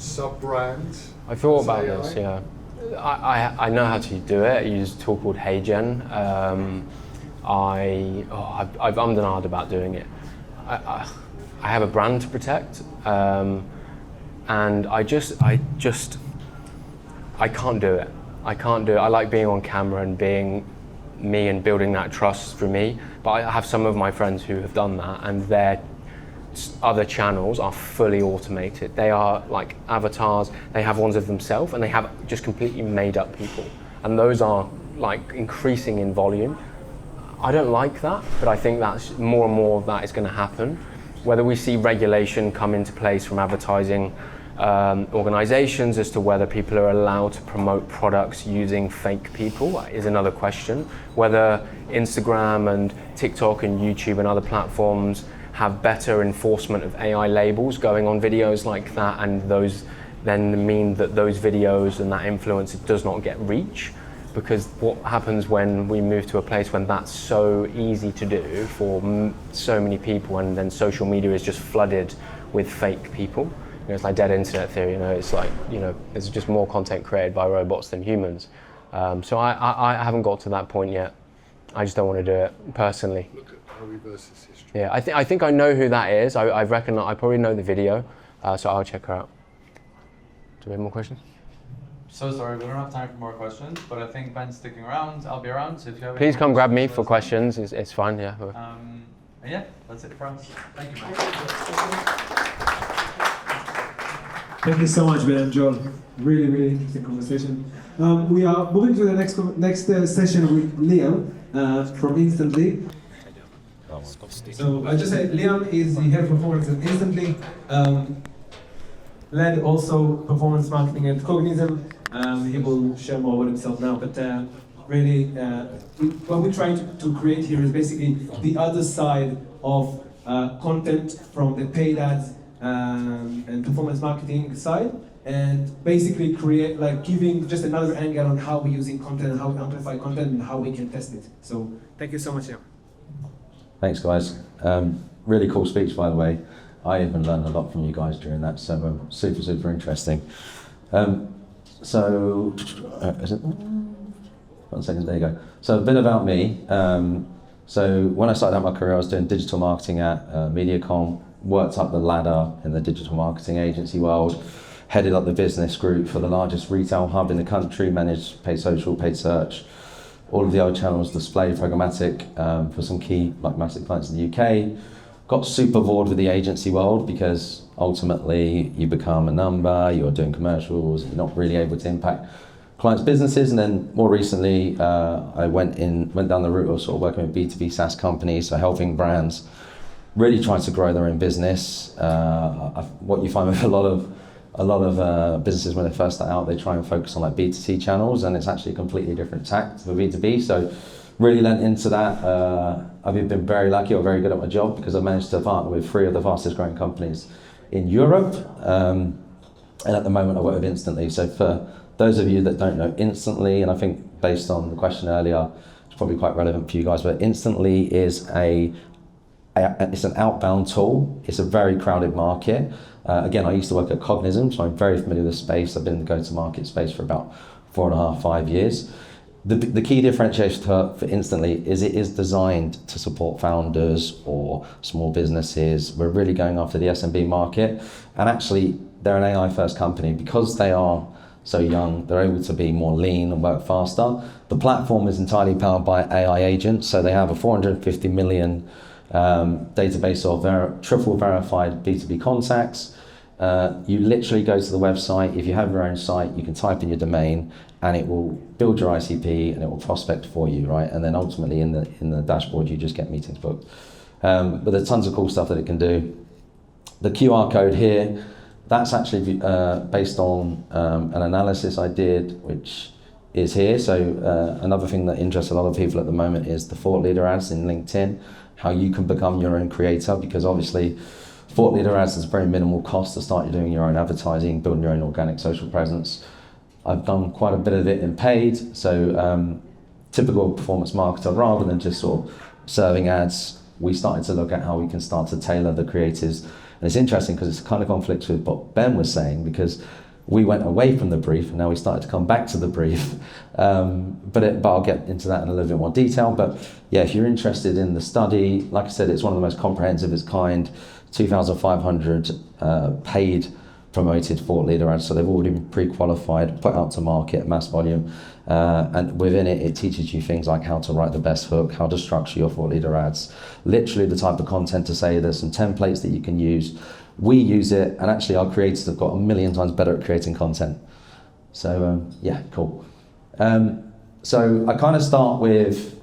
sub-brand? I thought about AI? this, yeah. I know how to do it. I use a tool called HeyGen. I'm undenied about doing it. I have a brand to protect, and I can't do it. I can't do it. I like being on camera and being me and building that trust through me. But I have some of my friends who have done that, and their other channels are fully automated. They are like avatars. They have ones of themselves, and they have just completely made up people. And those are like increasing in volume. I don't like that, but I think that's more and more of that is going to happen. Whether we see regulation come into place from advertising organizations as to whether people are allowed to promote products using fake people is another question. Whether Instagram and TikTok and YouTube and other platforms have better enforcement of AI labels going on videos like that, and those then mean that those videos and that influence does not get reach. Because what happens when we move to a place when that's so easy to do for so many people, and then social media is just flooded with fake people. You know, it's like dead internet theory. You know, it's like, you know, there's just more content created by robots than humans. So I haven't got to that point yet. I just don't want to do it personally. Look at Harry versus history. Yeah, I think I know who that is. I reckon I probably know the video, so I'll check her out. Do we have more questions? So sorry, we don't have time for more questions, but I think Ben's sticking around. I'll be around, so if you have Please any come grab me questions, for questions. It's fine, yeah. And yeah, that's it for us. Thank you. Thank you so much, Ben and Joel. Really, really interesting conversation. We are moving to the next session with Leon from Instantly. So I just said Leon is the head of performance at Instantly. Led also performance marketing at Cognism. He will share more about himself now, but really what we're trying to create here is basically the other side of content from the paid ads and performance marketing side, and basically create, like, giving just another angle on how we're using content and how we amplify content and how we can test it. So thank you so much, Leon. Thanks, guys. Really cool speech, by the way. I even learned a lot from you guys during that, so super, super interesting. Is it? 1 second, there you go. So a bit about me. So when I started out my career, I was doing digital marketing at Mediacom, worked up the ladder in the digital marketing agency world, headed up the business group for the largest retail hub in the country, managed paid social, paid search, all of the old channels, display, programmatic, for some key massive clients in the UK. Got super bored with the agency world because ultimately you become a number, you're doing commercials, you're not really able to impact clients' businesses. And then more recently, I went down the route of sort of working with B2B SaaS companies, so helping brands really try to grow their own business. What you find with a lot of businesses when they first start out, they try and focus on like B2C channels, and it's actually a completely different tack for B2B. So really learned into that. I've been very lucky or very good at my job because I've managed to partner with 3 of the fastest growing companies in Europe. And at the moment I work with Instantly. So for those of you that don't know Instantly, and I think based on the question earlier, it's probably quite relevant for you guys, but Instantly is it's an outbound tool. It's a very crowded market. Again, I used to work at Cognism, so I'm very familiar with the space. I've been in the go-to-market space for about 4.5, 5 years. The key differentiation for Instantly is it is designed to support founders or small businesses. We're really going after the SMB market, and actually they're an AI first company. Because they are so young, they're able to be more lean and work faster. The platform is entirely powered by AI agents, so they have a 450 million database of triple verified B2B contacts. You literally go to the website. If you have your own site, you can type in your domain and it will build your ICP and it will prospect for you, right? And then ultimately in the dashboard, you just get meetings booked. But there's tons of cool stuff that it can do. The QR code here, that's actually based on an analysis I did, which is here. So another thing that interests a lot of people at the moment is the thought leader ads in LinkedIn, how you can become your own creator, because obviously thought leader ads is very minimal cost to start doing your own advertising, building your own organic social presence. I've done quite a bit of it in paid, so typical performance marketer, rather than just sort of serving ads, we started to look at how we can start to tailor the creatives And it's interesting because it's kind of conflicts with what Ben was saying, because we went away from the brief and now we started to come back to the brief. But I'll get into that in a little bit more detail. But yeah, if you're interested in the study, like I said, it's one of the most comprehensive of its kind, 2,500 paid promoted thought leader ads. So they've already been pre-qualified, put out to market, mass volume. And within it, it teaches you things like how to write the best hook, how to structure your thought leader ads, literally the type of content to say. There's some templates that you can use. We use it, and actually our creators have got a million times better at creating content. So yeah, cool. So I kind of start with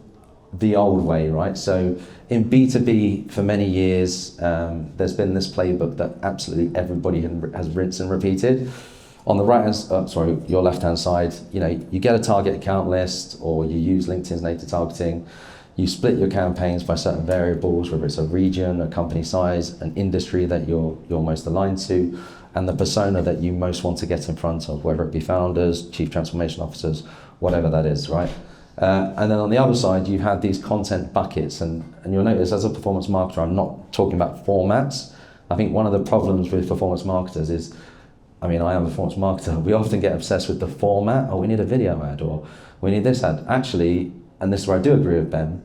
the old way, right? So in B2B for many years, there's been this playbook that absolutely everybody has rinsed and repeated. On the your left-hand side, you get a target account list, or you use LinkedIn's native targeting. You split your campaigns by certain variables, whether it's a region, a company size, an industry that you're most aligned to, and the persona that you most want to get in front of, whether it be founders, chief transformation officers, whatever that is, right? And then on the other side, you have these content buckets, and you'll notice as a performance marketer, I'm not talking about formats. I think one of the problems with performance marketers is, I am a performance marketer, we often get obsessed with the format. Oh, we need a video ad, or we need this ad. Actually, and this is where I do agree with Ben,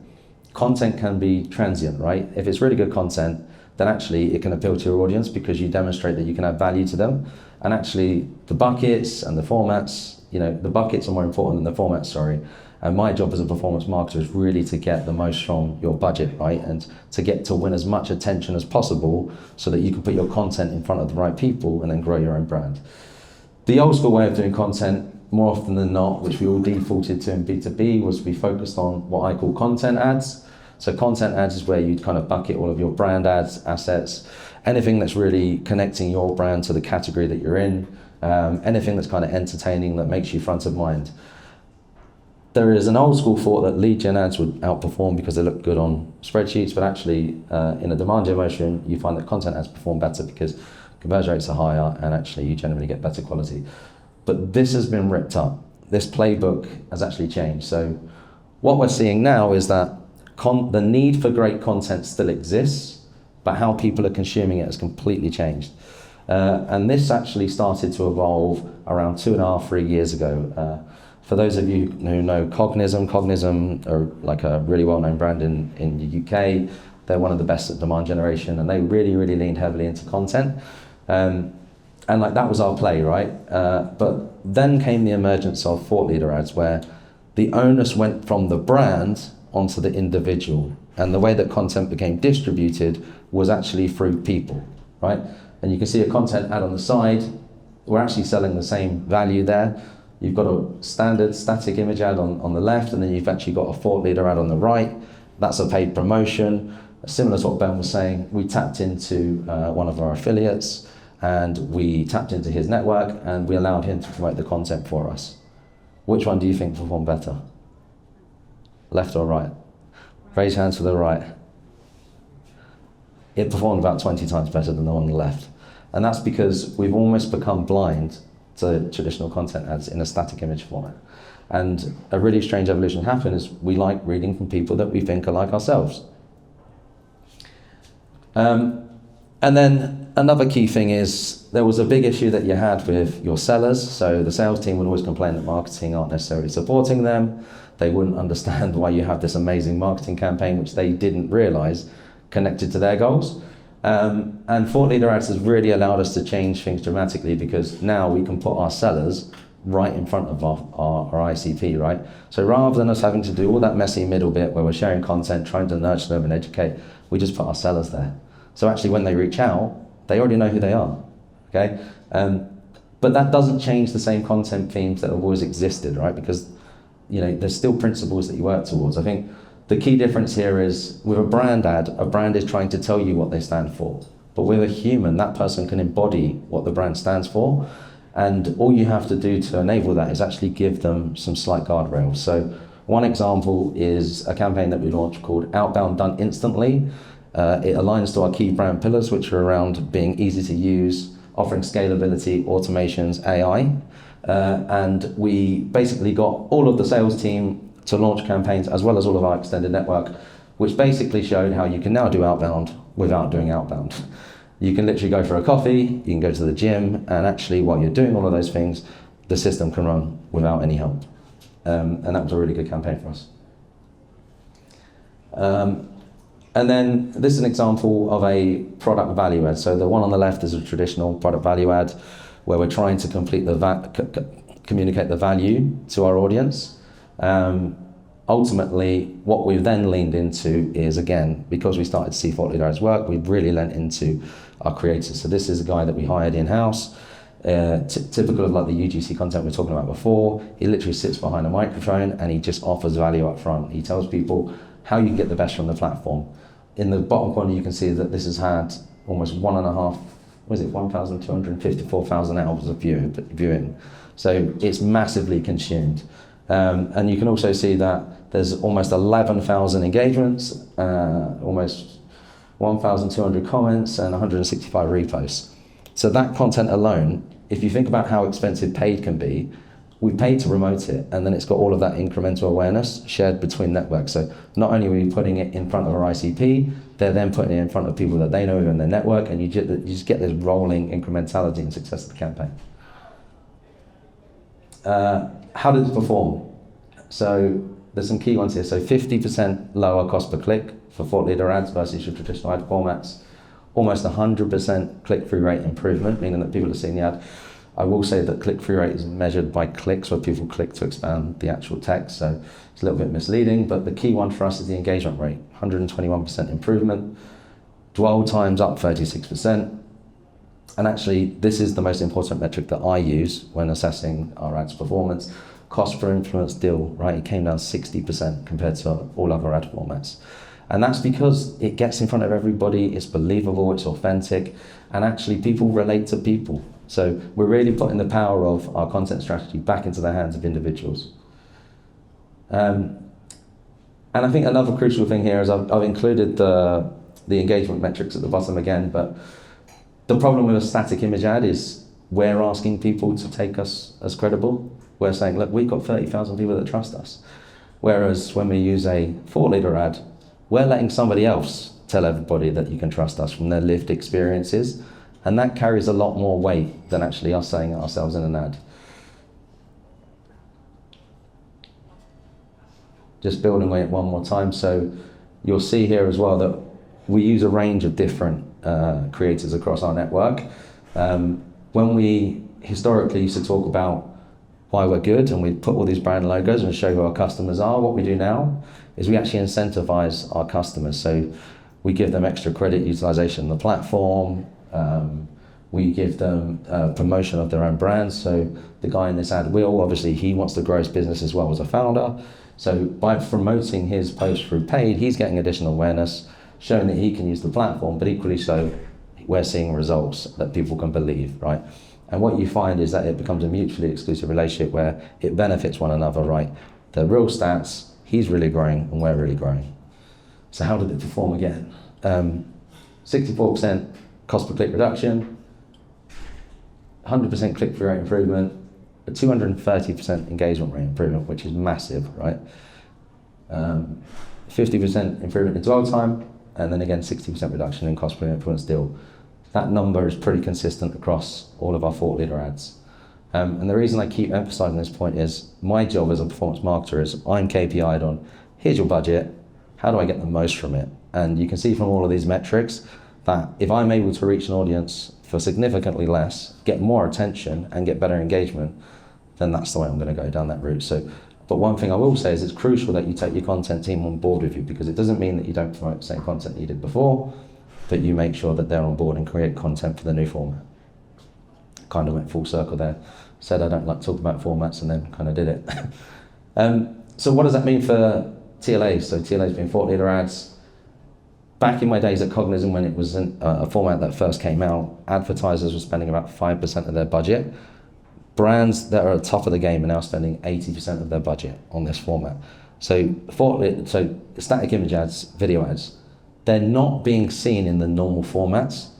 content can be transient, right? If it's really good content, then actually it can appeal to your audience because you demonstrate that you can add value to them. And actually the buckets and the formats, the buckets are more important than the formats, sorry. And my job as a performance marketer is really to get the most from your budget, right? And to get to win as much attention as possible so that you can put your content in front of the right people and then grow your own brand. The old school way of doing content, more often than not, which we all defaulted to in B2B, was we focused on what I call content ads. So content ads is where you'd kind of bucket all of your brand ads, assets, anything that's really connecting your brand to the category that you're in, anything that's kind of entertaining, that makes you front of mind. There is an old school thought that lead gen ads would outperform because they look good on spreadsheets, but actually in a demand gen motion, you find that content ads perform better because conversion rates are higher and actually you generally get better quality. But this has been ripped up. This playbook has actually changed. So what we're seeing now is that the need for great content still exists, but how people are consuming it has completely changed. And this actually started to evolve around 2.5, 3 years ago. For those of you who know Cognism are like a really well-known brand in the UK. They're one of the best at demand generation, and they really, really leaned heavily into content. And like that was our play, right? But then came the emergence of thought leader ads, where the onus went from the brand onto the individual. And the way that content became distributed was actually through people, right? And you can see a content ad on the side. We're actually selling the same value there. You've got a standard static image ad on the left, and then you've actually got a thought leader ad on the right. That's a paid promotion. Similar to what Ben was saying, we tapped into one of our affiliates, and we tapped into his network, and we allowed him to promote the content for us. Which one do you think performed better? Left or right? Raise your hands for the right. It performed about 20 times better than the one on the left. And that's because we've almost become blind to traditional content ads in a static image format. And a really strange evolution happened is we like reading from people that we think are like ourselves. And then another key thing is there was a big issue that you had with your sellers. So the sales team would always complain that marketing aren't necessarily supporting them. They wouldn't understand why you have this amazing marketing campaign, which they didn't realize connected to their goals. And thought leader ads has really allowed us to change things dramatically, because now we can put our sellers right in front of our ICP, right? So rather than us having to do all that messy middle bit where we're sharing content, trying to nurture them and educate, we just put our sellers there. So actually when they reach out, they already know who they are, okay? But that doesn't change the same content themes that have always existed, right? Because there's still principles that you work towards. I think the key difference here is with a brand ad, a brand is trying to tell you what they stand for. But with a human, that person can embody what the brand stands for. And all you have to do to enable that is actually give them some slight guardrails. So one example is a campaign that we launched called Outbound Done Instantly. It aligns to our key brand pillars, which are around being easy to use, offering scalability, automations, AI. And we basically got all of the sales team to launch campaigns as well as all of our extended network, which basically showed how you can now do outbound without doing outbound. You can literally go for a coffee, you can go to the gym, and actually while you're doing all of those things, the system can run without any help. And that was a really good campaign for us. And then this is an example of a product value add. So the one on the left is a traditional product value add where we're trying to communicate the value to our audience. Ultimately, what we've then leaned into is, again, because we started to see thought leader ads work, we've really lent into our creators. So this is a guy that we hired in-house, typical of like the UGC content we were talking about before. He literally sits behind a microphone and he just offers value up front. He tells people how you can get the best from the platform. In the bottom corner, you can see that this has had almost 1,254,000 hours of viewing. So it's massively consumed. And you can also see that there's almost 11,000 engagements, almost 1,200 comments, and 165 reposts. So that content alone, if you think about how expensive paid can be, we paid to promote it, and then it's got all of that incremental awareness shared between networks. So not only are we putting it in front of our ICP, they're then putting it in front of people that they know in their network, and you just get this rolling incrementality and success of the campaign. How did it perform? So there's some key ones here. So 50% lower cost per click for thought leader ads versus your traditional ad formats. Almost 100% click-through rate improvement, meaning that people are seeing the ad. I will say that click-through rate is measured by clicks, where people click to expand the actual text, so it's a little bit misleading, but the key one for us is the engagement rate, 121% improvement, dwell times up 36%, and actually this is the most important metric that I use when assessing our ads performance. Cost per influence deal, right, it came down 60% compared to all other ad formats. And that's because it gets in front of everybody, it's believable, it's authentic, and actually people relate to people. So we're really putting the power of our content strategy back into the hands of individuals. And I think another crucial thing here is I've included the engagement metrics at the bottom again, but the problem with a static image ad is we're asking people to take us as credible. We're saying, look, we've got 30,000 people that trust us. Whereas when we use a thought leader ad, we're letting somebody else tell everybody that you can trust us from their lived experiences. And that carries a lot more weight than actually us saying it ourselves in an ad. Just building on it one more time. So you'll see here as well that we use a range of different creators across our network. When we historically used to talk about why we're good and we put all these brand logos and show who our customers are, what we do now is we actually incentivize our customers. So we give them extra credit utilization on the platform. We give them promotion of their own brands. So the guy in this ad, Will, obviously he wants to grow his business as well as a founder. So by promoting his post through paid, he's getting additional awareness, showing that he can use the platform, but equally so, we're seeing results that people can believe, right? And what you find is that it becomes a mutually exclusive relationship where it benefits one another, right? The real stats, he's really growing and we're really growing. So how did it perform again? 64% cost per click reduction, 100% click-through rate improvement, a 230% engagement rate improvement, which is massive, right? 50% improvement in dwell time, and then again 60% reduction in cost per influence deal. That number is pretty consistent across all of our thought leader ads. And the reason I keep emphasizing this point is my job as a performance marketer is I'm KPI'd on, here's your budget, how do I get the most from it? And you can see from all of these metrics that if I'm able to reach an audience for significantly less, get more attention and get better engagement, then that's the way I'm going to go down that route. So, but one thing I will say is it's crucial that you take your content team on board with you, because it doesn't mean that you don't promote the same content that you did before, but you make sure that they're on board and create content for the new format. Kind of went full circle there. Said I don't like to talk about formats and then kind of did it. So what does that mean for TLAs? So TLAs being thought leader ads. Back in my days at Cognism, when it was a format that first came out, advertisers were spending about 5% of their budget. Brands that are at the top of the game are now spending 80% of their budget on this format. So static image ads, video ads, they're not being seen in the normal formats,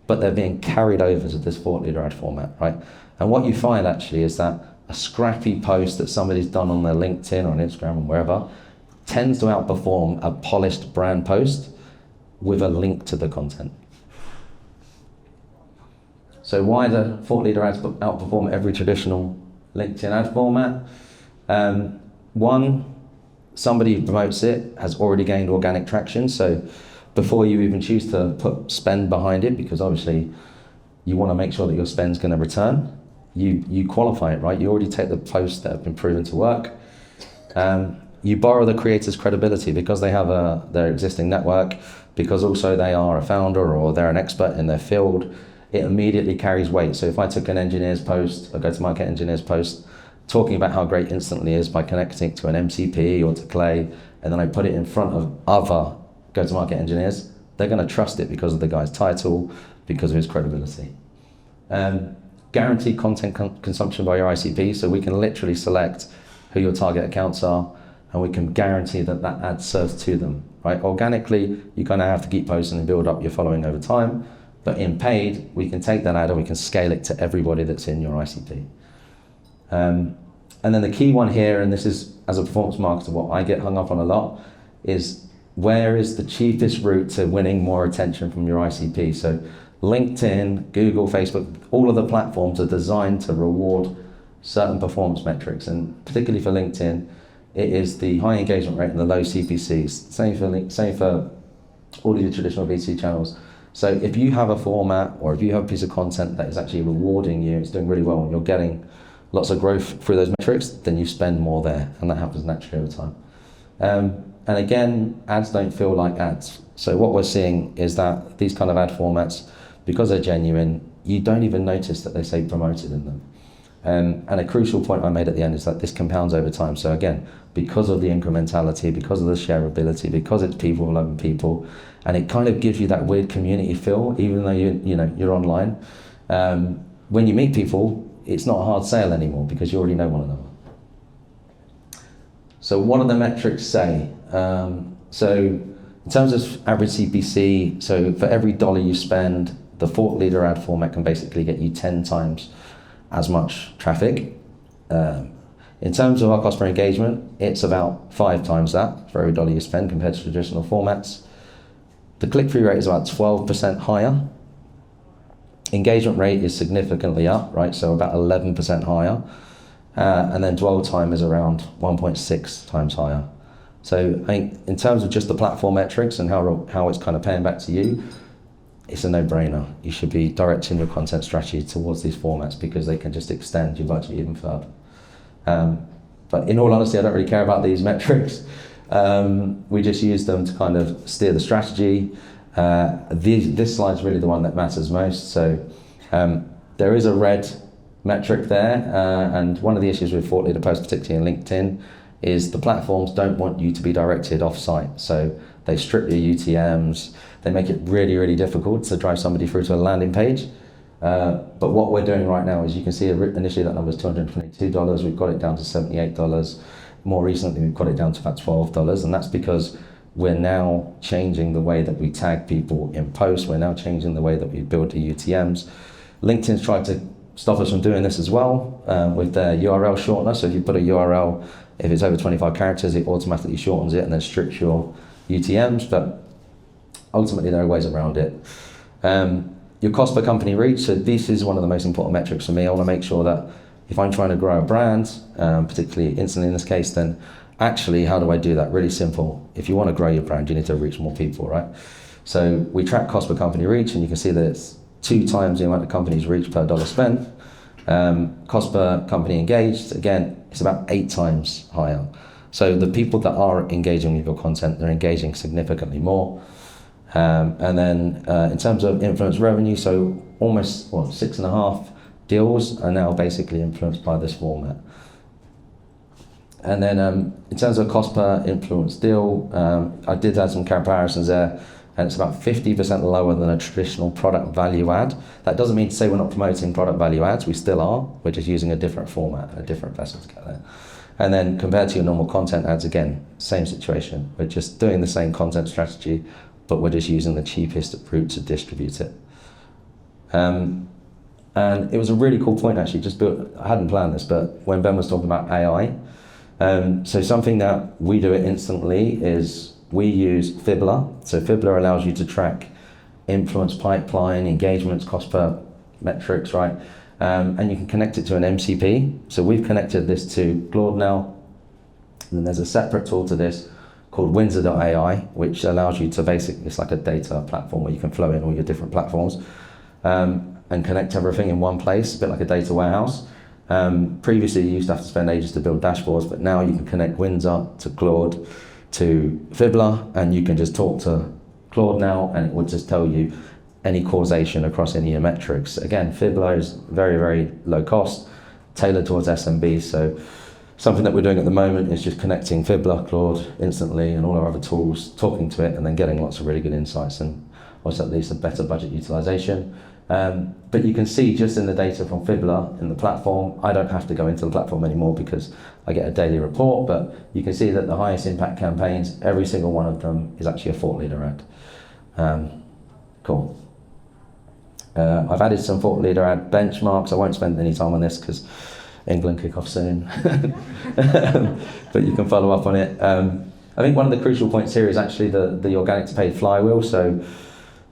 but they're being carried over to this thought leader ad format, right? And what you find actually is that a scrappy post that somebody's done on their LinkedIn or on Instagram or wherever tends to outperform a polished brand post with a link to the content. So why do thought leader ads outperform every traditional LinkedIn ad format? One, somebody who promotes it has already gained organic traction. So before you even choose to put spend behind it, because obviously you want to make sure that your spend's going to return, you qualify it, right? You already take the posts that have been proven to work. You borrow the creator's credibility because they have their existing network, because also they are a founder or they're an expert in their field. It immediately carries weight. So if I took an engineer's post, a go-to-market engineer's post, talking about how great Instantly is by connecting to an MCP or to Clay, and then I put it in front of other go-to-market engineers, they're going to trust it because of the guy's title, because of his credibility. Guaranteed content consumption by your ICP, so we can literally select who your target accounts are, and we can guarantee that that ad serves to them, right? Organically, you're going to have to keep posting and build up your following over time, but in paid, we can take that ad and we can scale it to everybody that's in your ICP. And then the key one here, and this is, as a performance marketer, what I get hung up on a lot, is where is the cheapest route to winning more attention from your ICP? So LinkedIn, Google, Facebook, all of the platforms are designed to reward certain performance metrics, and particularly for LinkedIn, it is the high engagement rate and the low CPCs. Same for all of your traditional VC channels. So if you have a format or if you have a piece of content that is actually rewarding you, it's doing really well, and you're getting lots of growth through those metrics, then you spend more there, and that happens naturally over time. And again, ads don't feel like ads. So what we're seeing is that these kind of ad formats, because they're genuine, you don't even notice that they say promoted in them. And a crucial point I made at the end is that this compounds over time. So again, because of the incrementality, because of the shareability, because it's people loving people, and it kind of gives you that weird community feel, even though you're online. When you meet people, it's not a hard sale anymore because you already know one another. So what do the metrics say? So in terms of average CPC, so for every $1 you spend, the thought leader ad format can basically get you 10 times as much traffic. In terms of our cost per engagement, it's about 5 times that for every $1 you spend compared to traditional formats. The click-through rate is about 12% higher. Engagement rate is significantly up, right? So about 11% higher. And then dwell time is around 1.6 times higher. So I think in terms of just the platform metrics and how it's kind of paying back to you, it's a no-brainer. You should be directing your content strategy towards these formats because they can just extend your budget even further. But in all honesty, I don't really care about these metrics. We just use them to kind of steer the strategy. This slide's really the one that matters most. So there is a red metric there, and one of the issues with thought leader posts, particularly in LinkedIn, is the platforms don't want you to be directed off-site. So they strip your UTMs, they make it really, really difficult to drive somebody through to a landing page. But what we're doing right now is, you can see initially that number was $222, we've got it down to $78. More recently, we've got it down to about $12, and that's because we're now changing the way that we tag people in posts, we're now changing the way that we build the UTMs. LinkedIn's tried to stop us from doing this as well with their URL shortener. So if you put a URL, if it's over 25 characters, it automatically shortens it and then strips your UTMs, but ultimately there are ways around it. Your cost per company reach, so this is one of the most important metrics for me. I want to make sure that if I'm trying to grow a brand, particularly Instantly in this case, then actually how do I do that? Really simple. If you want to grow your brand, you need to reach more people, right? So we track cost per company reach, and you can see that it's 2 times the amount of companies reached per $1 spent. Cost per company engaged, again, it's about 8 times higher. So the people that are engaging with your content, they're engaging significantly more. And then in terms of influence revenue, so almost 6.5 deals are now basically influenced by this format. And then in terms of cost per influence deal, I did add some comparisons there, and it's about 50% lower than a traditional product value ad. That doesn't mean to say we're not promoting product value ads, we still are, we're just using a different format, a different vessel to get there. And then compared to your normal content ads, again, same situation. We're just doing the same content strategy, but we're just using the cheapest route to distribute it. And it was a really cool point actually, I hadn't planned this, but when Ben was talking about AI, so something that we do it instantly is we use Fibbler. So Fibbler allows you to track influence pipeline, engagements, cost per metrics, right? And you can connect it to an MCP. So we've connected this to Claude now. And then there's a separate tool to this called Builder.ai, which allows you to basically, it's like a data platform where you can flow in all your different platforms and connect everything in one place, a bit like a data warehouse. Previously, you used to have to spend ages to build dashboards, but now you can connect Windsor to Claude to Fibler, and you can just talk to Claude now, and it would just tell you any causation across any of your metrics. Again, Fibler is very, very low cost, tailored towards SMBs. So something that we're doing at the moment is just connecting Fibler, Claude, Instantly, and all our other tools, talking to it, and then getting lots of really good insights, and also at least a better budget utilization. But you can see just in the data from Fibler in the platform, I don't have to go into the platform anymore because I get a daily report, but you can see that the highest impact campaigns, every single one of them is actually a thought leader ad. Cool. I've added some thought leader ad benchmarks. I won't spend any time on this because England kick off soon, but you can follow up on it. I think one of the crucial points here is actually the organic to paid flywheel. So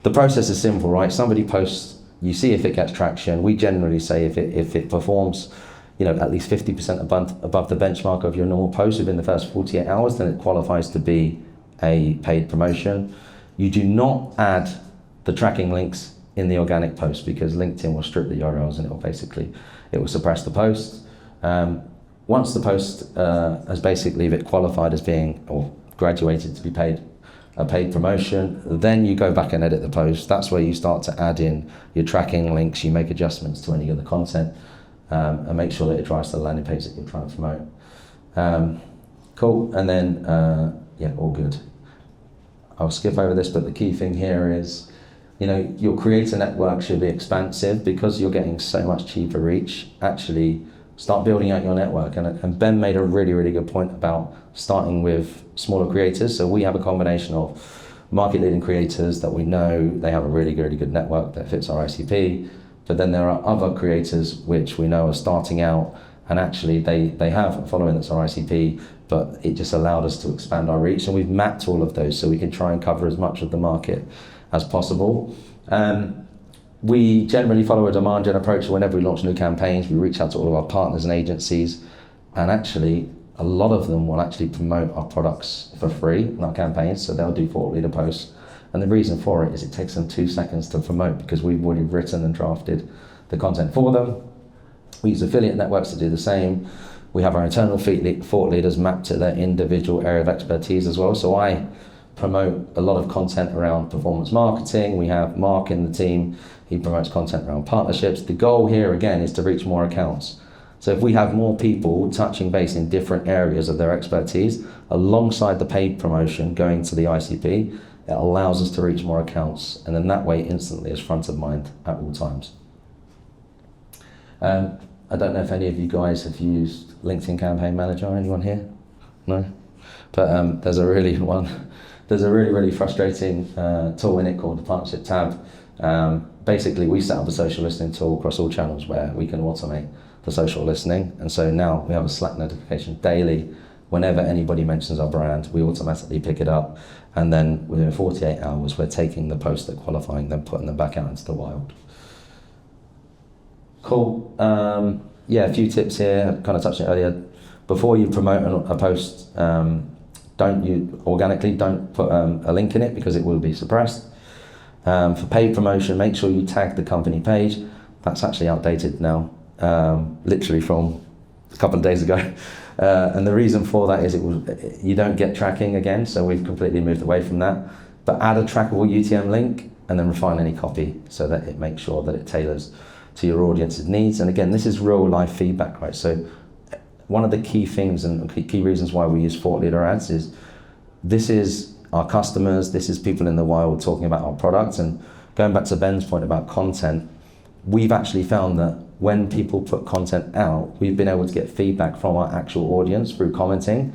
the process is simple, right? Somebody posts, you see if it gets traction. We generally say if it performs, at least 50% above the benchmark of your normal post within the first 48 hours, then it qualifies to be a paid promotion. You do not add the tracking links in the organic post because LinkedIn will strip the URLs and it will suppress the post. Once the post has basically been qualified as being or graduated to be a paid promotion, then you go back and edit the post. That's where you start to add in your tracking links, you make adjustments to any of the content, and make sure that it drives to the landing page that you're trying to promote. Cool, and then, all good. I'll skip over this, but the key thing here is, your creator network should be expansive because you're getting so much cheaper reach. Actually, start building out your network. And Ben made a really, really good point about starting with smaller creators. So we have a combination of market leading creators that we know they have a really, really good network that fits our ICP. But then there are other creators which we know are starting out and actually they have a following that's our ICP, but it just allowed us to expand our reach. And we've mapped all of those so we can try and cover as much of the market as possible. We generally follow a demand gen approach. So whenever we launch new campaigns, we reach out to all of our partners and agencies, and actually a lot of them will actually promote our products for free in our campaigns. So they'll do thought leader posts, and the reason for it is it takes them 2 seconds to promote because we've already written and drafted the content for them. We use affiliate networks to do the same. We have our internal thought leaders mapped to their individual area of expertise as well. So I promote a lot of content around performance marketing. We have Mark in the team, he promotes content around partnerships. The goal here again is to reach more accounts. So if we have more people touching base in different areas of their expertise, alongside the paid promotion going to the ICP, it allows us to reach more accounts, and then that way Instantly is front of mind at all times. I don't know if any of you guys have used LinkedIn Campaign Manager. Anyone here? No? But there's a really frustrating tool in it called the Partnership tab. Basically, we set up a social listening tool across all channels where we can automate the social listening. And so now we have a Slack notification daily. Whenever anybody mentions our brand, we automatically pick it up. And then within 48 hours, we're taking the posts that qualifying, then putting them back out into the wild. Cool. A few tips here. I kind of touched on it earlier. Before you promote a post, don't put a link in it because it will be suppressed. For paid promotion, make sure you tag the company page. That's actually outdated now, literally from a couple of days ago. And the reason for that is you don't get tracking again, so we've completely moved away from that. But add a trackable UTM link and then refine any copy so that it makes sure that it tailors to your audience's needs. And again, this is real life feedback, right? So one of the key things and key reasons why we use thought leader ads is this is our customers, this is people in the wild talking about our products. And going back to Ben's point about content, we've actually found that when people put content out, we've been able to get feedback from our actual audience through commenting.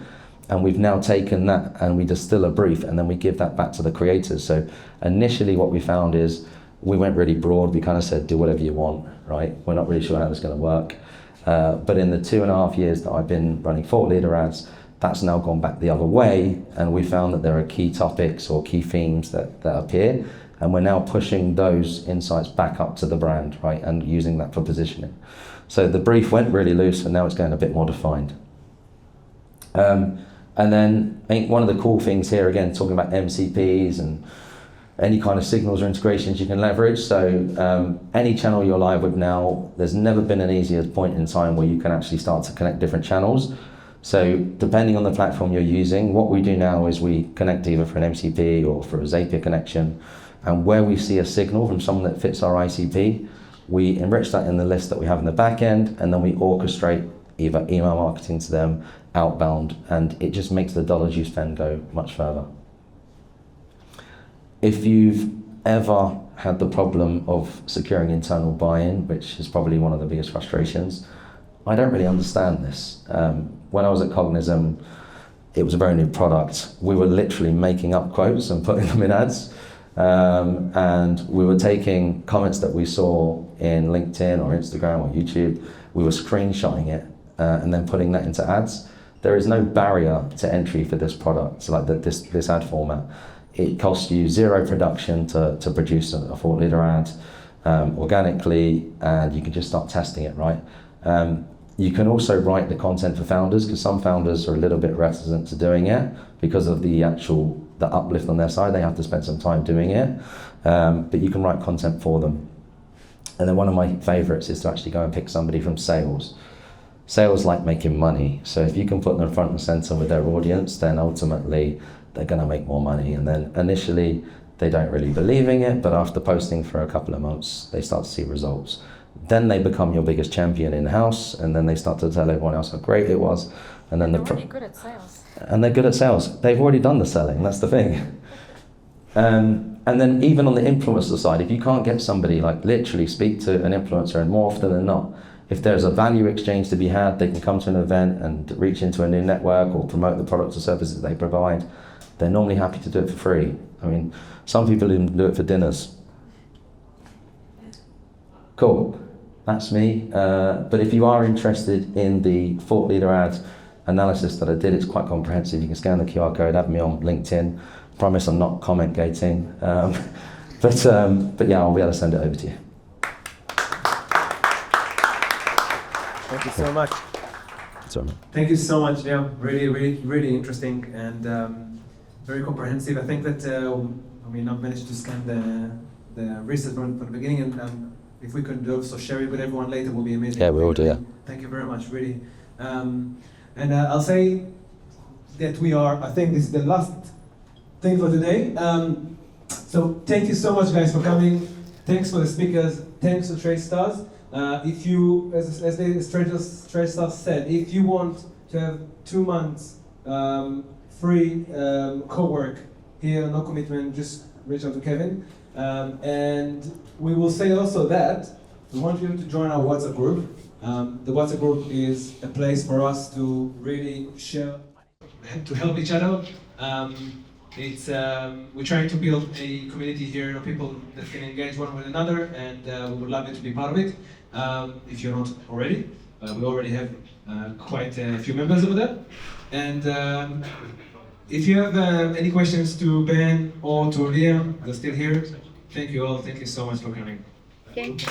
And we've now taken that and we distill a brief and then we give that back to the creators. So initially what we found is we went really broad. We kind of said, do whatever you want, right? We're not really sure how this is going to work. But in the 2.5 years that I've been running thought leader ads, that's now gone back the other way. And we found that there are key topics or key themes that appear. And we're now pushing those insights back up to the brand, right, and using that for positioning. So the brief went really loose, and now it's going a bit more defined. And then I think one of the cool things here, again, talking about MCPs and any kind of signals or integrations you can leverage. So any channel you're live with now, there's never been an easier point in time where you can actually start to connect different channels. So depending on the platform you're using, what we do now is we connect either for an MCP or for a Zapier connection. And where we see a signal from someone that fits our ICP, we enrich that in the list that we have in the back end, and then we orchestrate either email marketing to them, outbound, and it just makes the dollars you spend go much further. If you've ever had the problem of securing internal buy-in, which is probably one of the biggest frustrations, I don't really understand this. When I was at Cognism, it was a very new product. We were literally making up quotes and putting them in ads. And we were taking comments that we saw in LinkedIn or Instagram or YouTube, we were screenshotting it and then putting that into ads. There is no barrier to entry for this product, so like this ad format. It costs you zero production to produce a thought leader ad organically, and you can just start testing it, right? You can also write the content for founders, because some founders are a little bit reticent to doing it because of the uplift on their side. They have to spend some time doing it, but you can write content for them. And then one of my favorites is to actually go and pick somebody from sales. Sales like making money, so if you can put them front and center with their audience, then ultimately they're going to make more money. And then initially they don't really believe in it, but after posting for a couple of months, they start to see results. Then they become your biggest champion in-house, and then they start to tell everyone else how great it was. And then they're really good at sales. And they're good at sales. They've already done the selling, that's the thing. And then even on the influencer side, if you can't get somebody, like literally speak to an influencer, and more often than not, if there's a value exchange to be had, they can come to an event and reach into a new network or promote the products or services they provide. They're normally happy to do it for free. I mean, some people even do it for dinners. Cool, that's me. But if you are interested in the thought leader ad analysis that I did, it's quite comprehensive. You can scan the QR code, add me on LinkedIn. Promise I'm not comment gating. But yeah, I'll be able to send it over to you. Thank you so much. Sorry. Thank you so much, yeah. Really interesting and very comprehensive. I think that we not managed to scan the research from the beginning, and if we could also share it with everyone later, will be amazing. Yeah, we will do, yeah. Thank you very much, really. And I'll say that I think this is the last thing for today. So thank you so much, guys, for coming. Thanks for the speakers. Thanks to Tradestars. If you, as the Tradestars said, if you want to have 2 months free co-work here, no commitment, just reach out to Kevin. And we will say also that we want you to join our WhatsApp group. The WhatsApp group is a place for us to really share, to help each other. We're trying to build a community here of people that can engage one with another, and we would love you to be part of it. If you're not already, we already have quite a few members over there. And if you have any questions to Ben or to Liam, they're still here. Thank you all. Thank you so much for coming. Thank you.